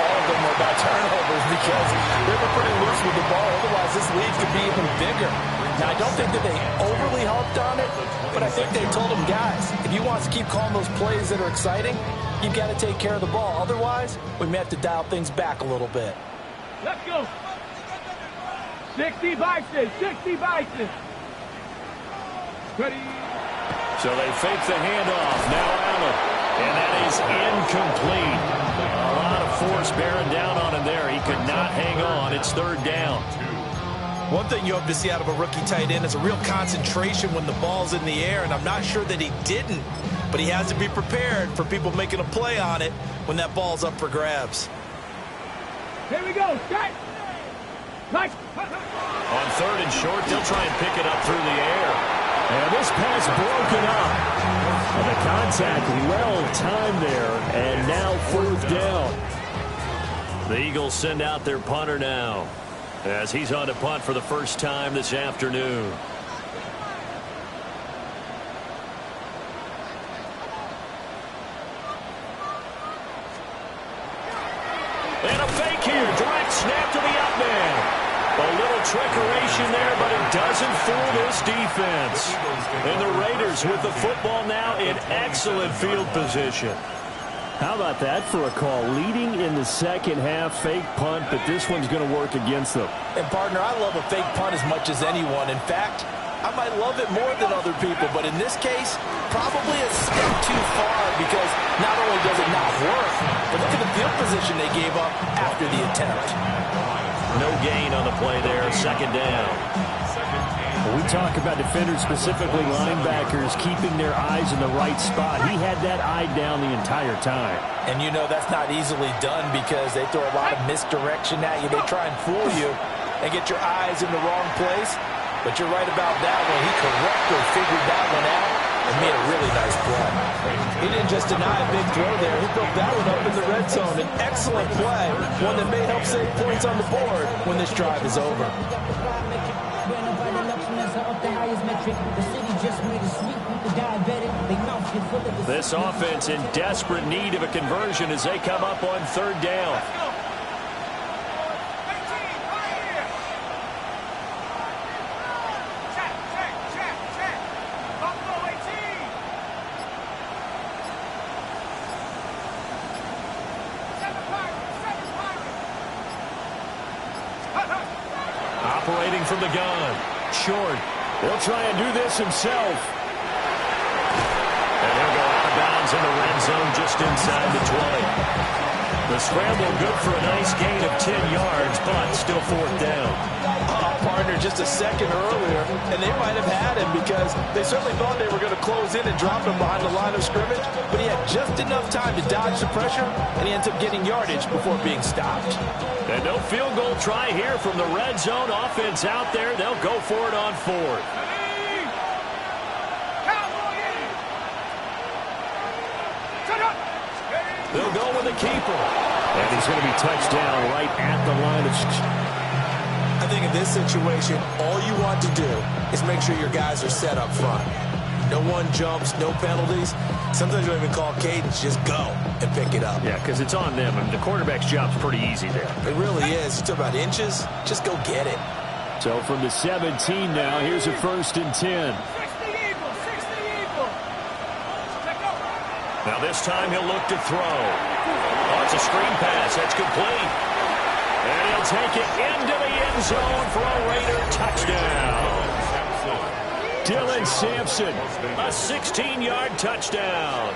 all of them were about turnovers because they were pretty loose with the ball. Otherwise, this lead could be even bigger. Now, I don't think that they overly harped on it, but I think they told them, guys, if you want to keep calling those plays that are exciting, you've got to take care of the ball. Otherwise, we may have to dial things back a little bit. Let's go. 60 Bison. 60 Bison. Ready. So they fake the handoff. Now Allen. And that is incomplete. A lot of force bearing down on him there. He could not hang on. It's third down. One thing you hope to see out of a rookie tight end is a real concentration when the ball's in the air, and I'm not sure that he didn't. But he has to be prepared for people making a play on it when that ball's up for grabs. Here we go. Set. Nice. On third and short, they'll try and pick it up through the air. And this pass broken up. And the contact well timed there. And now fourth down. The Eagles send out their punter now, as he's on to punt for the first time this afternoon. And a fake here. Direct snap to the up man. A little trickeration there, but it doesn't fool this defense. And the Raiders with the football now in excellent field position. How about that for a call? Leading in the second half, fake punt, but this one's going to work against them. And, partner, I love a fake punt as much as anyone. In fact, I might love it more than other people, but in this case, probably a step too far because not only does it not work, but look at the field position they gave up after the attempt. No gain on the play there, second down. When we talk about defenders, specifically linebackers, keeping their eyes in the right spot. He had that eye down the entire time. And you know that's not easily done because they throw a lot of misdirection at you. They try and fool you and get your eyes in the wrong place. But you're right about that one. He correctly figured that one out and made a really nice play. He didn't just deny a big throw there. He built that one up in the red zone. An excellent play, one that may help save points on the board when this drive is over. This offense in desperate need of a conversion as they come up on third down. Operating from the gun. Short. He'll try and do this himself. in the red zone just inside the 20. The scramble good for a nice gain of 10 yards, but still fourth down. Partner, just a second earlier, and they might have had him because they certainly thought they were going to close in and drop him behind the line of scrimmage, but he had just enough time to dodge the pressure, and he ends up getting yardage before being stopped. And no field goal try here from the red zone. Offense out there. They'll go for it on fourth. They'll go with the keeper. And he's going to be touched down right at the line of I think in this situation, all you want to do is make sure your guys are set up front. No one jumps, no penalties. Sometimes you don't even call cadence, just go and pick it up. Yeah, because it's on them, and the quarterback's job's pretty easy there. It really is. You talk about inches, just go get it. So from the 17 now, here's a 1st and 10. Now this time he'll look to throw. Oh, it's a screen pass. That's complete. And he'll take it into the end zone for a Raider touchdown. Dylan Sampson, a 16-yard touchdown.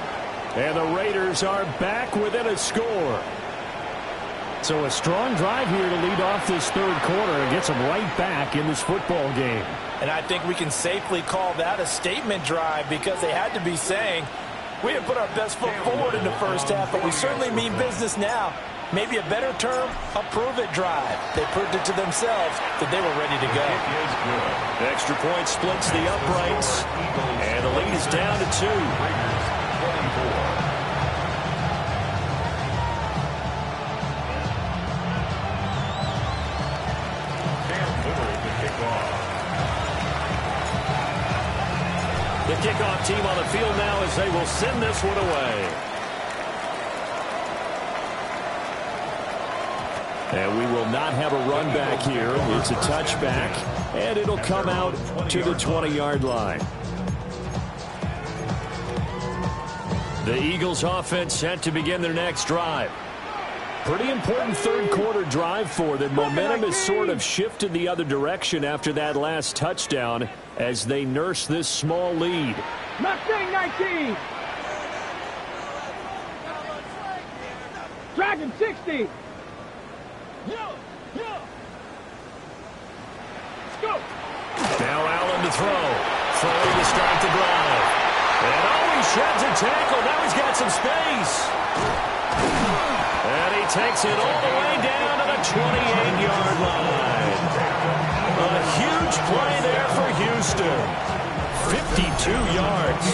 And the Raiders are back within a score. So a strong drive here to lead off this third quarter and gets them right back in this football game. And I think we can safely call that a statement drive because they had to be saying, we have put our best foot forward in the first half, but we certainly mean business now. Maybe a better term, a prove-it drive. They proved it to themselves that they were ready to go. Extra point splits the uprights, and the lead is down to 2. The kickoff team on the field now as they will send this one away. And we will not have a run back here. It's a touchback, and it'll come out to the 20-yard line. The Eagles offense set to begin their next drive. Pretty important third quarter drive for them. Momentum has sort of shifted the other direction after that last touchdown as they nurse this small lead. Mustang 19. Dragon 60. Now Allen to throw. Foley to start the drive. And he shreds a tackle. Now he's got some space. And he takes it all the way down to the 28-yard line. A huge play there for Houston. 52 yards.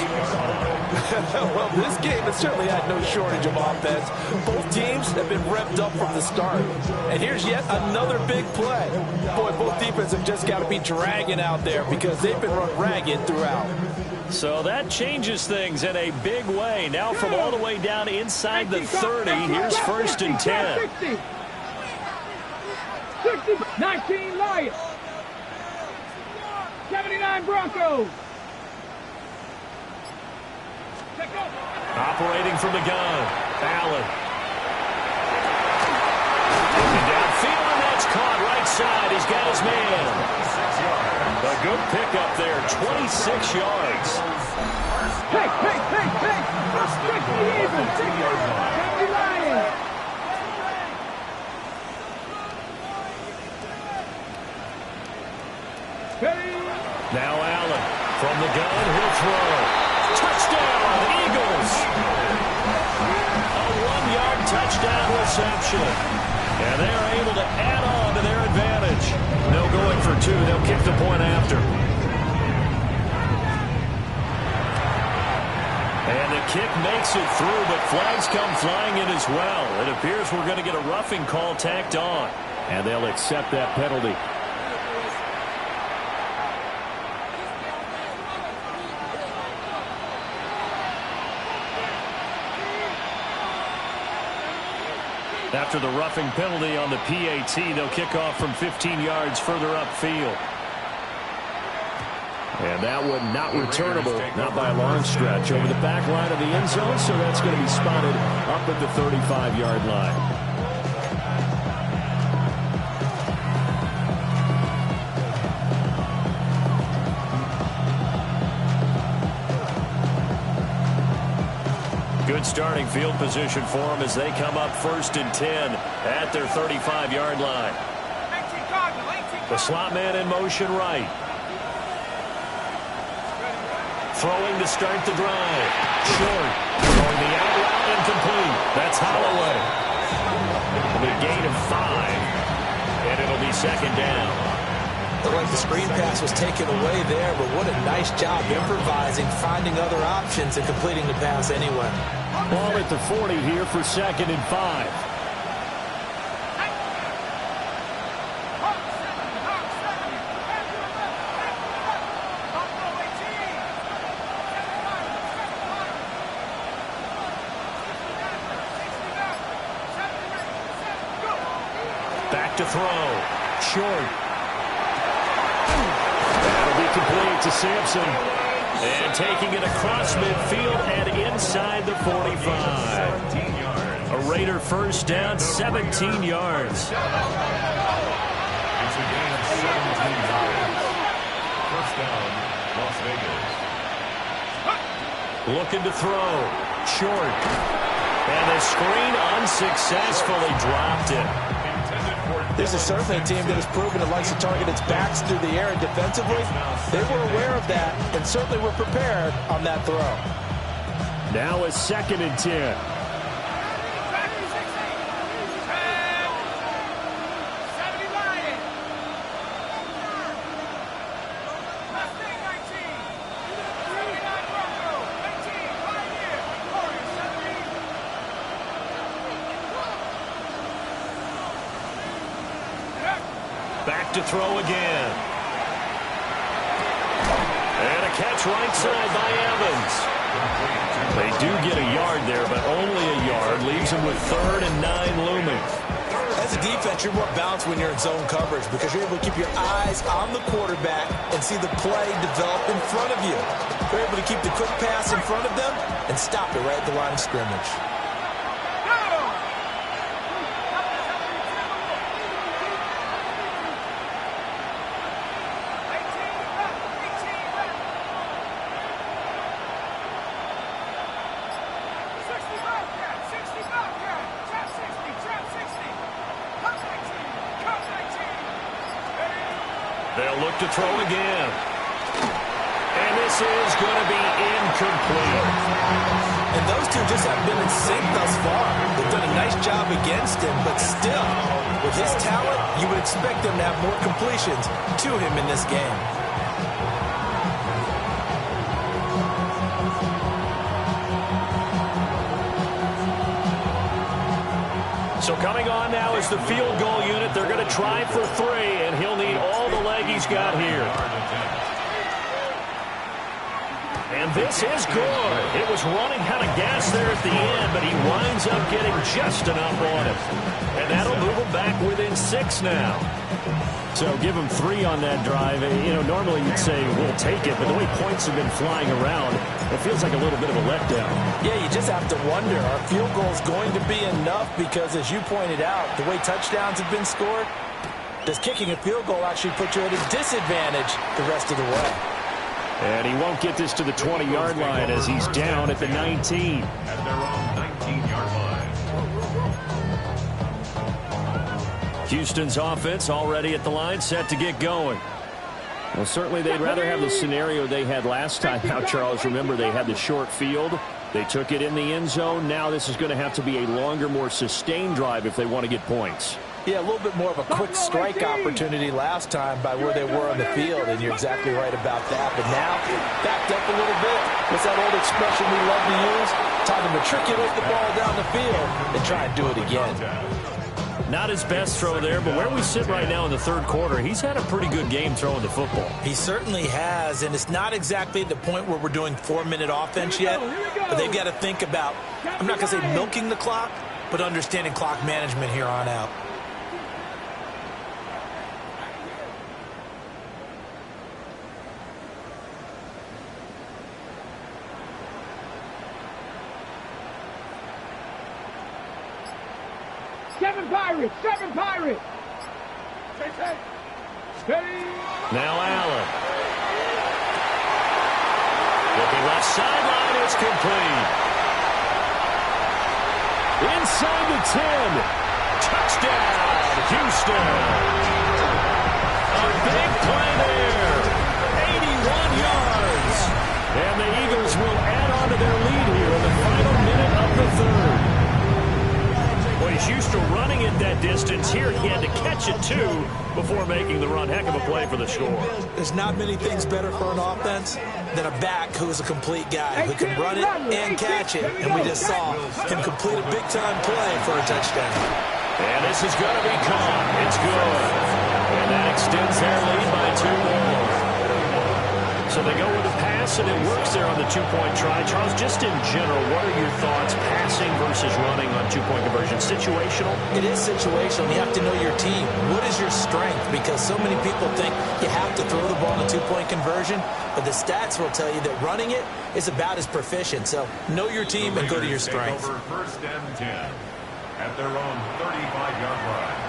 Well, this game has certainly had no shortage of offense. Both teams have been revved up from the start. And here's yet another big play. Boy, both defenses have just got to be dragging out there because they've been run ragged throughout. So that changes things in a big way. Now from all the way down inside the 30, here's 1st and 10. 60, 19 Lions. 79 Broncos. Operating from the gun, Allen. Looking downfield, and that's caught right side. He's got his man. A good pickup there, 26 yards. Hey. 60 even. 70 Lions. Now Allen from the gun, he'll throw. Touchdown, Eagles. A 1-yard touchdown reception. And they're able to add on to their advantage. No going for 2. They'll kick the point after. And the kick makes it through, but flags come flying in as well. It appears we're going to get a roughing call tacked on. And they'll accept that penalty. After the roughing penalty on the PAT, they'll kick off from 15 yards further upfield. And that one not returnable, not by a long stretch, over the back line of the end zone, so that's going to be spotted up at the 35-yard line. Good starting field position for them as they come up 1st and 10 at their 35-yard line. The slot man in motion right. Throwing to start the drive. Short. Throwing the out route incomplete. That's Holloway. The gain of 5. And it'll be 2nd down. Looked like the screen pass was taken away there, but what a nice job improvising, finding other options, and completing the pass anyway. Ball at the 40 here for 2nd and 5. Back to throw. Short. That'll be complete to Sampson. And taking it across midfield and inside the 45. A Raider first down, 17 yards. It's a gain of 17 yards. First down, Las Vegas. Looking to throw. Short. And the screen unsuccessfully dropped it. This is certainly a team that has proven it likes to target its backs through the air and defensively. They were aware of that and certainly were prepared on that throw. Now a 2nd and 10. Back to throw again. And a catch right side by Evans. They do get a yard there, but only a yard. Leaves them with 3rd and 9 looming. As a defense, you're more balanced when you're in zone coverage because you're able to keep your eyes on the quarterback and see the play develop in front of you. You're able to keep the quick pass in front of them and stop it right at the line of scrimmage. They'll look to throw again. And this is going to be incomplete. And those two just haven't been in sync thus far. They've done a nice job against him, but still, with his talent, you would expect them to have more completions to him in this game. So coming on now is the field goal unit. They're going to try for 3, and he'll need all the leg he's got here. And this is good. It was running out of gas there at the end, but he winds up getting just enough on it. And that'll move him back within 6 now. So give him 3 on that drive. You know, normally you'd say we'll take it, but the way points have been flying around, it feels like a little bit of a letdown. Yeah, you just have to wonder, are field goals going to be enough? Because as you pointed out, the way touchdowns have been scored, does kicking a field goal actually put you at a disadvantage the rest of the way? And he won't get this to the 20-yard line as he's down at the 19. At their own 19-yard line. Houston's offense already at the line, set to get going. Well, certainly they'd rather have the scenario they had last time out, Charles. Remember, they had the short field. They took it in the end zone. Now this is going to have to be a longer, more sustained drive if they want to get points. Yeah, a little bit more of a quick strike opportunity last time by where they were on the field, and you're exactly right about that. But now, backed up a little bit. What's that old expression we love to use? Time to matriculate the ball down the field and try and do it again. Not his best throw there, but where we sit right now in the 3rd quarter, he's had a pretty good game throwing the football. He certainly has, and it's not exactly at the point where we're doing 4-minute offense yet, but they've got to think about, I'm not going to say milking the clock, but understanding clock management here on out. Seven Pirates! Now Allen. Looking left sideline, it's complete. Inside the 10. Touchdown, Houston. A big play there. 81 yards. And the Eagles will add on to their lead here in the final minute of the third. Well, he's used to running it that distance. Here he had to catch it, too, before making the run. Heck of a play for the score. There's not many things better for an offense than a back who is a complete guy, who can run it and catch it. And we just saw him complete a big-time play for a touchdown. And this is going to be caught. It's good. And that extends their lead by 2 more. So they go with a pass, and it works there on the two-point try. Charles, just in general, what are your thoughts, passing versus running on two-point conversion? Situational? It is situational. You have to know your team. What is your strength? Because so many people think you have to throw the ball in a two-point conversion, but the stats will tell you that running it is about as proficient. So know your team and go to your strengths. Over first and 10 at their own 35-yard line.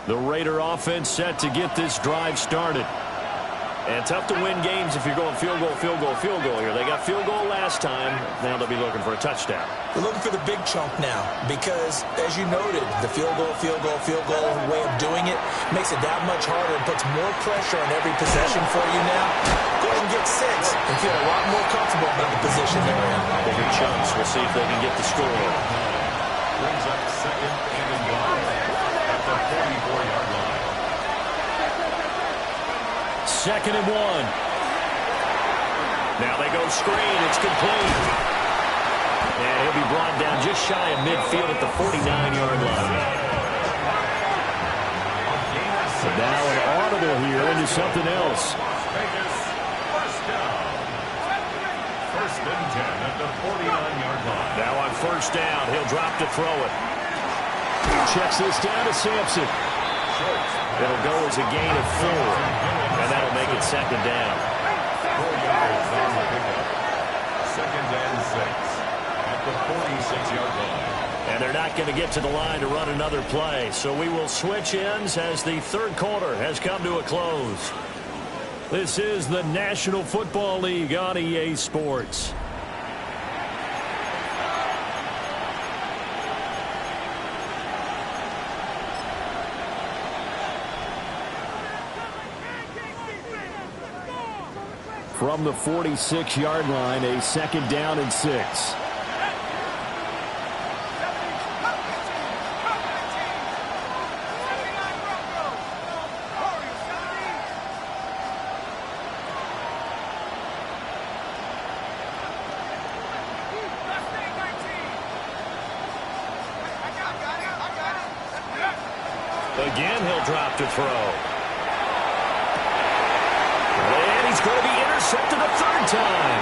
The Raider offense set to get this drive started. And tough to win games if you're going field goal, field goal, field goal here. They got field goal last time. Now they'll be looking for a touchdown. They're looking for the big chunk now because, as you noted, the field goal way of doing it makes it that much harder and puts more pressure on every possession for you now. Go ahead and get 6 and feel a lot more comfortable about the position they're in. Bigger chunks. We'll see if they can get the score. Brings up second and 1 at the 44-yard line. Second and 1. Now they go screen. It's complete. And he'll be brought down just shy of midfield at the 49-yard line. So now an audible here into something else. Vegas, first down. First and 10 at the 49-yard line. Now on first down, he'll drop to throw it. Checks this down to Sampson. It'll go as a gain of 4. And that'll make it second down. 4 yards on the pickup. Second and 6 at the 46-yard line. And they're not going to get to the line to run another play. So we will switch ends as the third quarter has come to a close. This is the National Football League on EA Sports. From the 46-yard line, a second down and 6. Again, he'll drop to throw. And he's going to be intercepted a third time.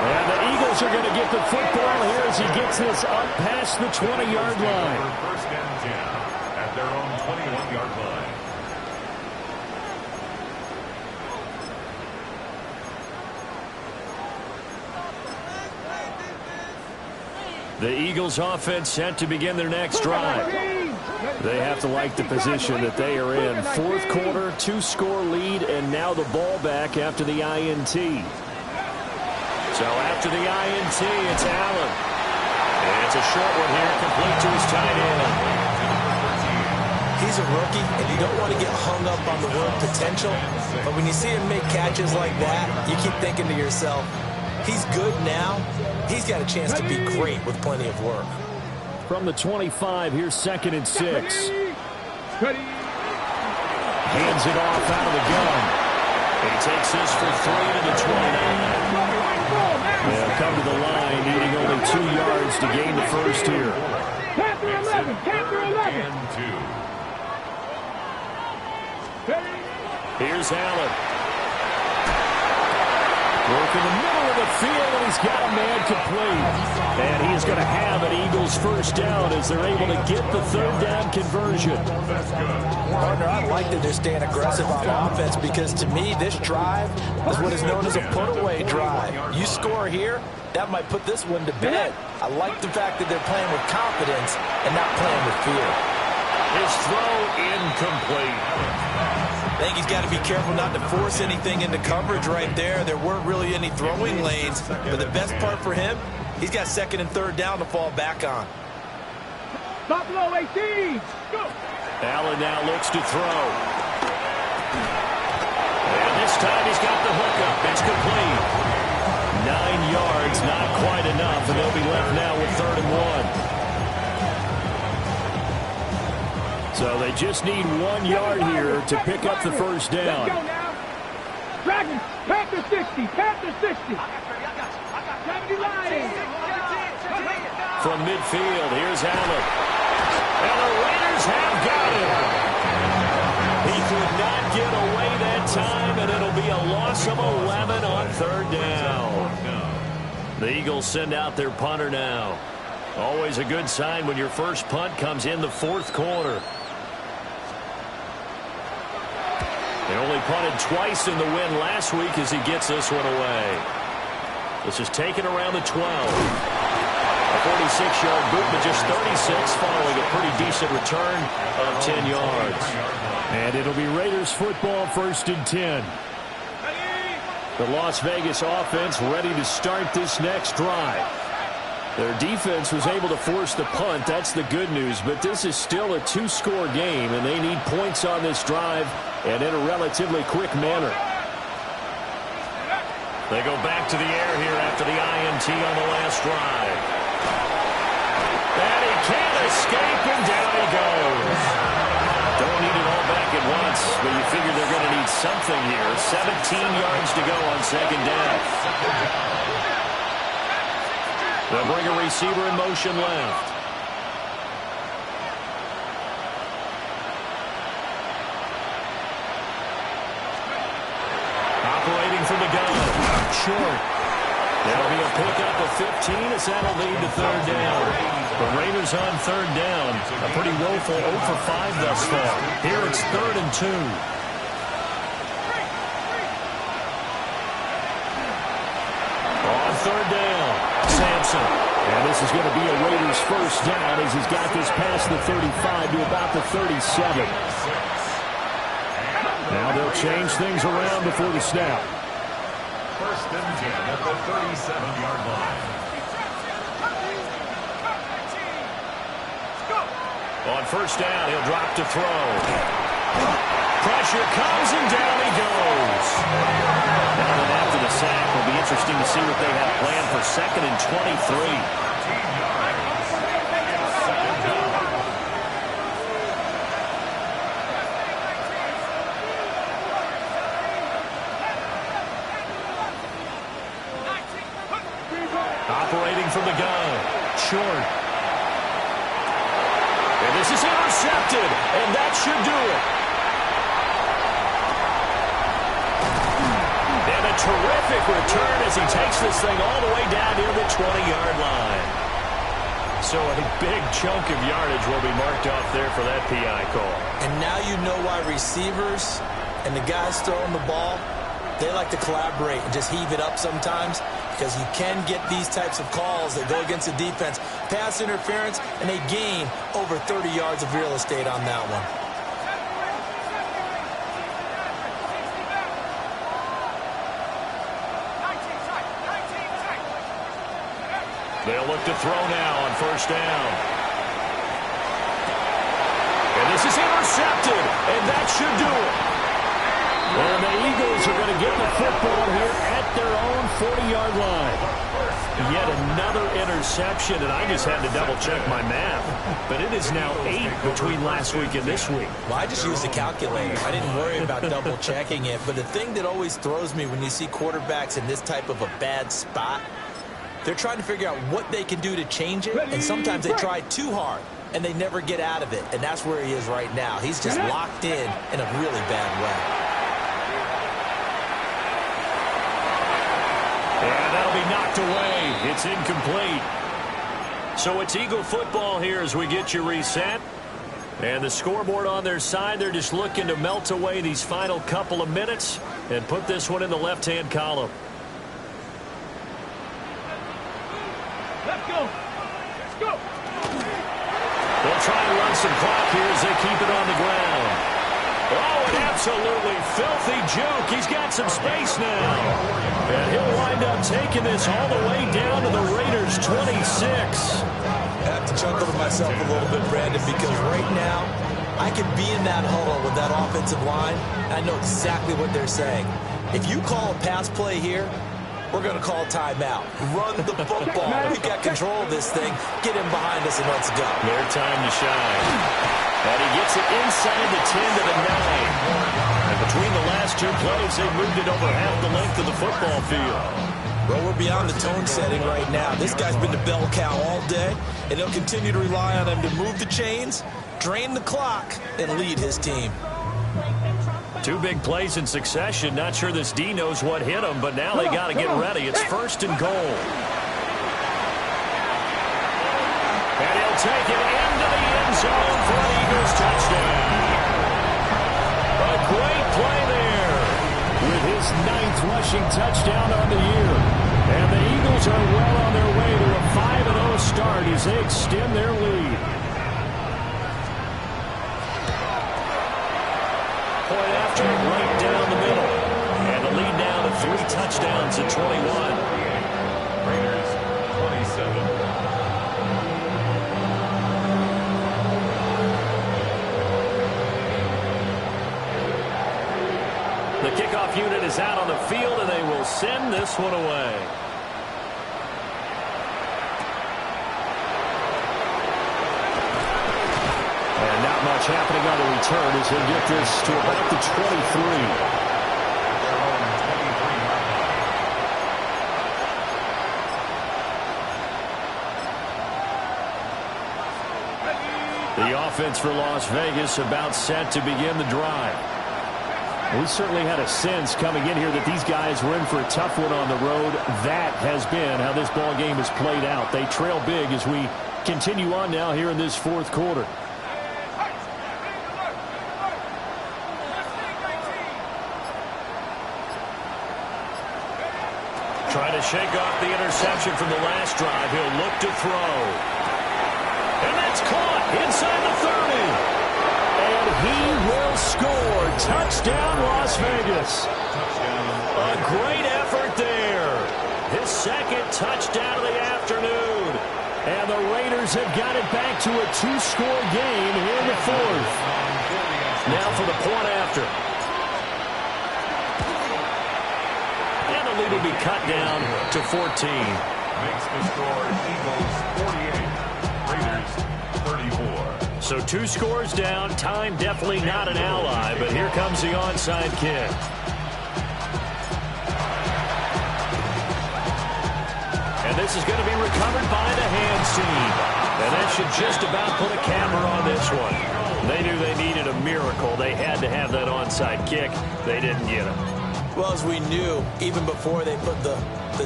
And the Eagles are going to get the football here as he gets this up past the 20-yard line. First and 10 at their own 21-yard line. The Eagles offense set to begin their next drive. They have to like the position that they are in. Fourth quarter, 2-score lead, and now the ball back after the INT. So after the INT, it's Allen. And it's a short one here, complete to his tight end. He's a rookie, and you don't want to get hung up on the word potential. But when you see him make catches like that, you keep thinking to yourself, he's good now. He's got a chance to be great with plenty of work. From the 25, here's second and 6. Hands it off out of the gun. He takes this for 3 to the 29. They'll come to the line, needing only 2 yards to gain the first here. Panther 11, Panther 11. Here's Allen. Work in the middle of the field, and he's got a man complete. And he is going to have an Eagles first down as they're able to get the third down conversion. Partner, I like that they're staying aggressive on offense because to me, this drive is what is known as a put-away drive. You score here, that might put this one to bed. I like the fact that they're playing with confidence and not playing with fear. His throw incomplete. I think he's got to be careful not to force anything into coverage right there. There weren't really any throwing lanes, but the best part for him, he's got second and third down to fall back on. Buffalo 18. Go. Allen now looks to throw. And this time he's got the hookup. It's complete. 9 yards, not quite enough, and they'll be left now with 3rd and 1. So they just need 1 yard here to pick up the first down. Let's go now. Dragons, Panther 60, Panther 60. 70 Lions. From midfield, here's Allen. And the Raiders have got him. He could not get away that time, and it'll be a loss of 11 on 3rd down. The Eagles send out their punter now. Always a good sign when your first punt comes in the 4th quarter. They only punted twice in the win last week as he gets this one away. This is taken around the 12. A 46-yard boot, but just 36 following a pretty decent return of 10 yards. And it'll be Raiders football, 1st and 10. The Las Vegas offense ready to start this next drive. Their defense was able to force the punt. That's the good news. But this is still a 2-score game, and they need points on this drive and in a relatively quick manner. They go back to the air here after the INT on the last drive. And he can't escape, and down he goes. Don't need it all back at once, but you figure they're going to need something here. 17 yards to go on 2nd down. They'll bring a receiver in motion left. Operating from the gun. Short. There'll be a pickup of 15 as that'll lead to 3rd down. The Raiders on 3rd down. A pretty woeful 0 for 5 thus far. Here it's 3rd and 2. On 3rd down, Sampson. And this is going to be a Raiders first down as he's got this past the 35 to about the 37. Now they'll change things around before the snap. 1st and 10 at the 37-yard line. On 1st down, he'll drop to throw. Pressure comes, and down he goes. Now then after the sack, it'll be interesting to see what they have planned for 2nd and 23. Operating from the gun. Short. And this is intercepted, and that should do it. And a terrific return as he takes this thing all the way down near the 20-yard line. So a big chunk of yardage will be marked off there for that PI call. And now you know why receivers and the guys throwing the ball, they like to collaborate and just heave it up sometimes, because you can get these types of calls that go against the defense. Pass interference, and they gain over 30 yards of real estate on that one. They'll look to throw now on 1st down. And this is intercepted, and that should do it. And the Eagles are going to get the football here at their own 40-yard line. Yet another interception, and I just had to double-check my math. But it is now 8 between last week and this week. Well, I just used a calculator. I didn't worry about double-checking it. But the thing that always throws me when you see quarterbacks in this type of a bad spot, they're trying to figure out what they can do to change it, and sometimes they try too hard, and they never get out of it. And that's where he is right now. He's just locked in a really bad way. knocked away. It's incomplete. So it's Eagle football here as we get you reset. And the scoreboard on their side, they're just looking to melt away these final couple of minutes and put this one in the left-hand column. Let's go. Let's go. They'll try and run some clock here as they keep it on the ground. Oh, an absolutely filthy juke. He's got some space now. And he'll wind up taking this all the way down to the Raiders' 26. I have to chuckle to myself a little bit, Brandon, because right now I could be in that huddle with that offensive line, and I know exactly what they're saying. If you call a pass play here, we're going to call timeout. Run the football. We got control of this thing. Get him behind us and let's go. Their time to shine. And he gets it inside the 10 to the 9. And between the last two plays, they moved it over half the length of the football field. Well, we're beyond the tone setting right now. This guy's been the bell cow all day, and he'll continue to rely on him to move the chains, drain the clock, and lead his team. Two big plays in succession. Not sure this D knows what hit him, but now they got to get ready. It's 1st and goal. And he'll take it into the end zone for an Eagles touchdown. A great play there with his 9th rushing touchdown on the year. And the Eagles are well on their way to a 5-0 start as they extend their lead. Point after right down the middle. And the lead now to 3 touchdowns at 21. Raiders 27. The kickoff unit is out on the field, and they will send this one away. And not much happening on the return as they get this to about the 23. The offense for Las Vegas about set to begin the drive. We certainly had a sense coming in here that these guys were in for a tough one on the road. That has been how this ball game has played out. They trail big as we continue on now here in this 4th quarter. Trying to shake off the interception from the last drive. He'll look to throw. And that's caught inside the 30. And he will score. Touchdown, Las Vegas. A great effort there. His 2nd touchdown of the afternoon. And the Raiders have got it back to a 2-score game here in the 4th. Now for the point after. And the lead will be cut down to 14. Makes the score Eagles 48, Raiders 34. So 2 scores down. Time definitely not an ally, but here comes the onside kick. And this is going to be recovered by the hands team. And that should just about put a camera on this one. They knew they needed a miracle. They had to have that onside kick. They didn't get it. Well, as we knew, even before they put the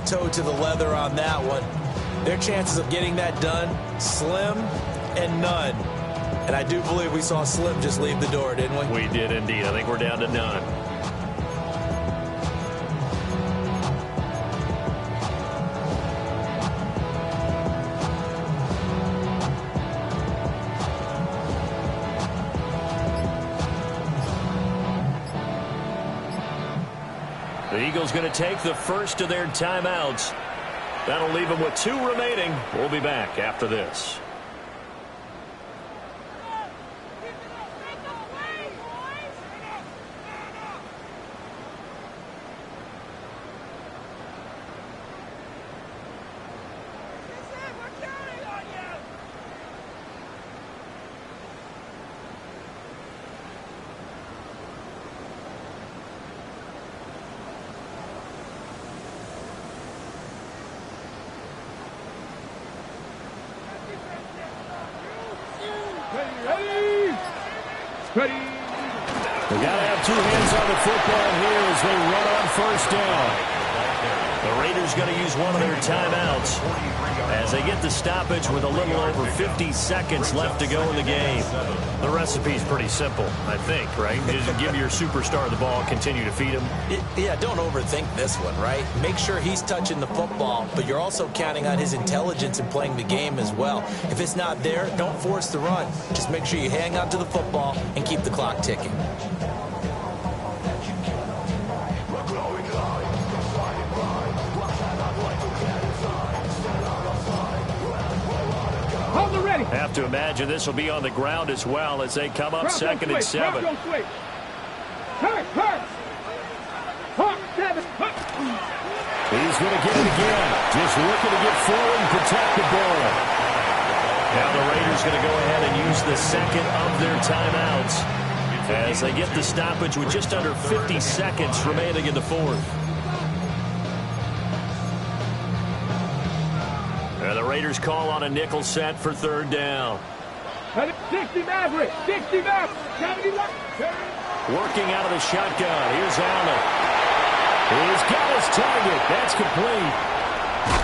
toe to the leather on that one, their chances of getting that done, slim and none. And I do believe we saw Slim just leave the door, didn't we? We did indeed. I think we're down to none. The Eagles going to take the first of their timeouts. That'll leave them with 2 remaining. We'll be back after this. Ready. We got to have 2 hands on the football here as they run on 1st down. The The Raiders going to use one of their timeouts as they get the stoppage with a little over 50 seconds left to go in the game. The recipe's pretty simple, I think, right? Just give your superstar the ball, continue to feed him. Yeah, don't overthink this one, right? Make sure he's touching the football, but you're also counting on his intelligence in playing the game as well. If it's not there, don't force the run. Just make sure you hang on to the football and keep the clock ticking. Have to imagine this will be on the ground as well as they come up second and 7. He's going to get it again. Just looking to get forward and protect the ball. Now the Raiders going to go ahead and use the second of their timeouts as they get the stoppage with just under 50 seconds remaining in the fourth. And the Raiders call on a nickel set for third down. 60 Maverick, 60 Maverick, 71. Working out of the shotgun. Here's Allen. He's got his target. That's complete.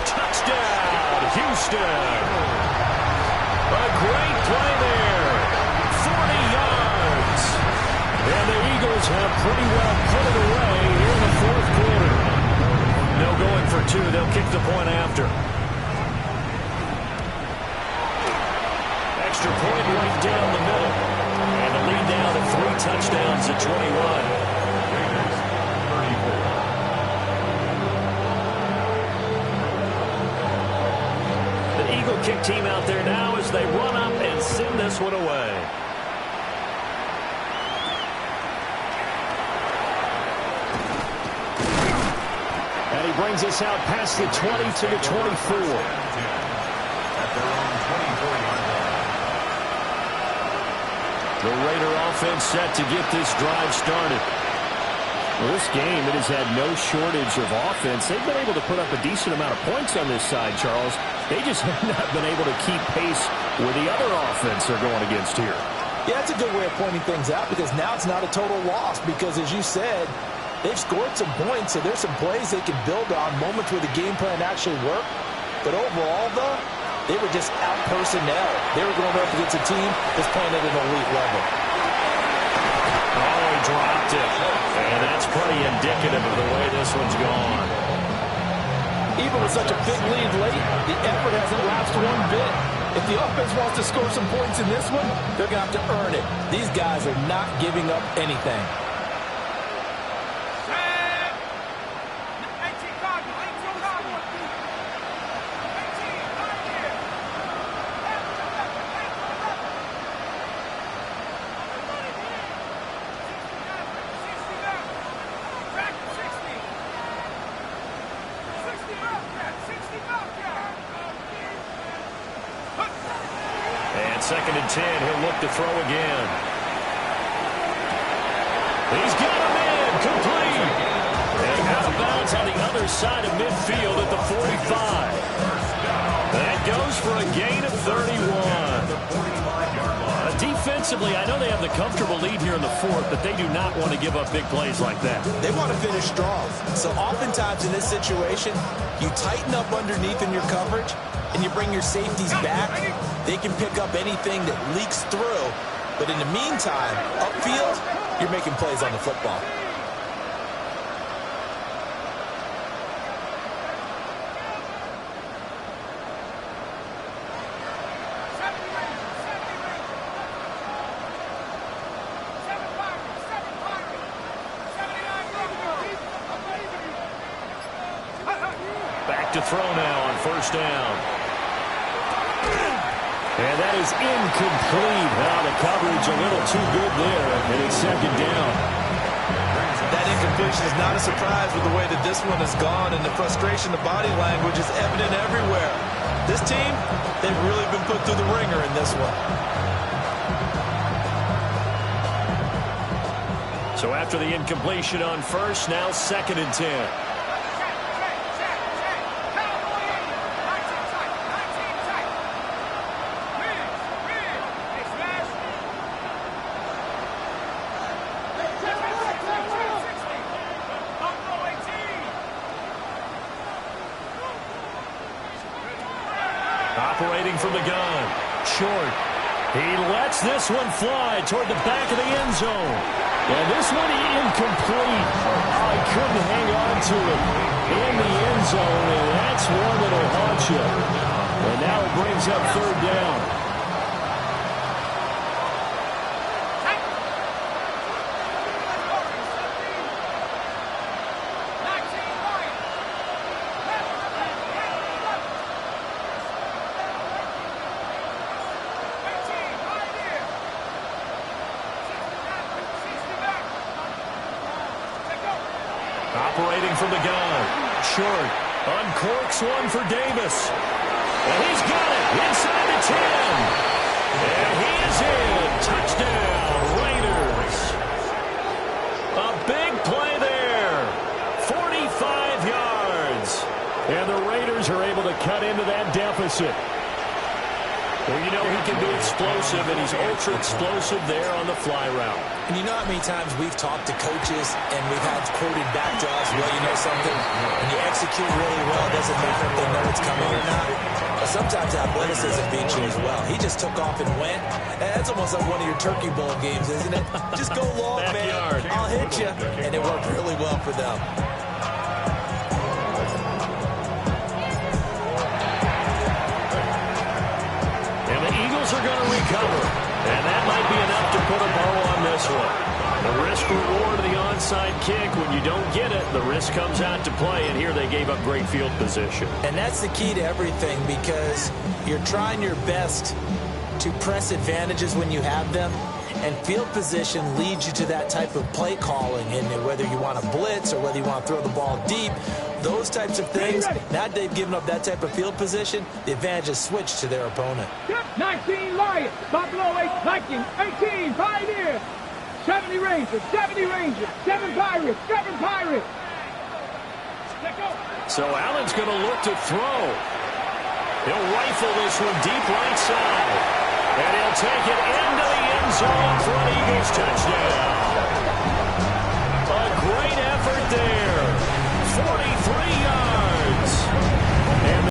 Touchdown, Houston. A great play there. 40 yards. And the Eagles have pretty well put it away here in the fourth quarter. No going for two. They'll kick the point after. Extra point right down the middle. And the lead down to 3 touchdowns at 21. The Eagle kick team out there now as they run up and send this one away. And he brings us out past the 20 to the 24. The Raider offense set to get this drive started. Well, this game, it has had no shortage of offense. They've been able to put up a decent amount of points on this side, Charles. They just have not been able to keep pace with the other offense they're going against here. Yeah, that's a good way of pointing things out because now it's not a total loss because, as you said, they've scored some points, so there's some plays they can build on, moments where the game plan actually worked. But overall, though, they were just out personnel. They were going up against a team that's playing at an elite level. Oh, he dropped it. And that's pretty indicative of the way this one's gone. Even with such a big lead late, the effort hasn't lapsed one bit. If the offense wants to score some points in this one, they're going to have to earn it. These guys are not giving up anything. Second and 10, he'll look to throw again. He's got him in, complete. And out of bounds on the other side of midfield at the 45. That goes for a gain of 31. Defensively, I know they have the comfortable lead here in the fourth, but they do not want to give up big plays like that. They want to finish strong. So oftentimes in this situation, you tighten up underneath in your coverage, and you bring your safeties back. They can pick up anything that leaks through. But in the meantime, upfield, you're making plays on the football. Back to throw now on first down. And that is incomplete. Now the coverage a little too good there, and it's second down. That incompletion is not a surprise with the way that this one has gone, and the frustration, the body language is evident everywhere. This team, they've really been put through the ringer in this one. So after the incompletion on first, now second and 10. Operating from the gun. Short. He lets this one fly toward the back of the end zone. And this one incomplete. Oh, he couldn't hang on to it in the end zone, and that's one that'll haunt you. And now it brings up third down. Operating from the gun. Short. Uncorks one for Davis. And he's got it inside the 10. And he is in. Touchdown, Raiders. A big play there. 45 yards. And the Raiders are able to cut into that deficit. Well, you know he can be explosive, and he's ultra-explosive there on the fly route. And you know how many times we've talked to coaches and we've had quoted back to us, well, you know something, when you execute really well, it doesn't matter if they know it's coming or not. But sometimes athleticism beats you as well. He just took off and went. That's almost like one of your Turkey Bowl games, isn't it? Just go long, man. I'll hit you. And it worked really well for them. Are going to recover, and that might be enough to put a bow on this one. The risk-reward of the onside kick, when you don't get it, the risk comes out to play, and here they gave up great field position. And that's the key to everything, because you're trying your best to press advantages when you have them, and field position leads you to that type of play calling, and whether you want to blitz or whether you want to throw the ball deep, those types of things, now they've given up that type of field position, the advantage is switched to their opponent. 19 Lions, Buffalo 8 Vikings, 18 Pioneers, 70 Rangers, 70 Rangers, 7 Pirates, 7 Pirates. So Allen's going to look to throw. He'll rifle this one deep right side. And he'll take it into the end zone for an Eagles touchdown.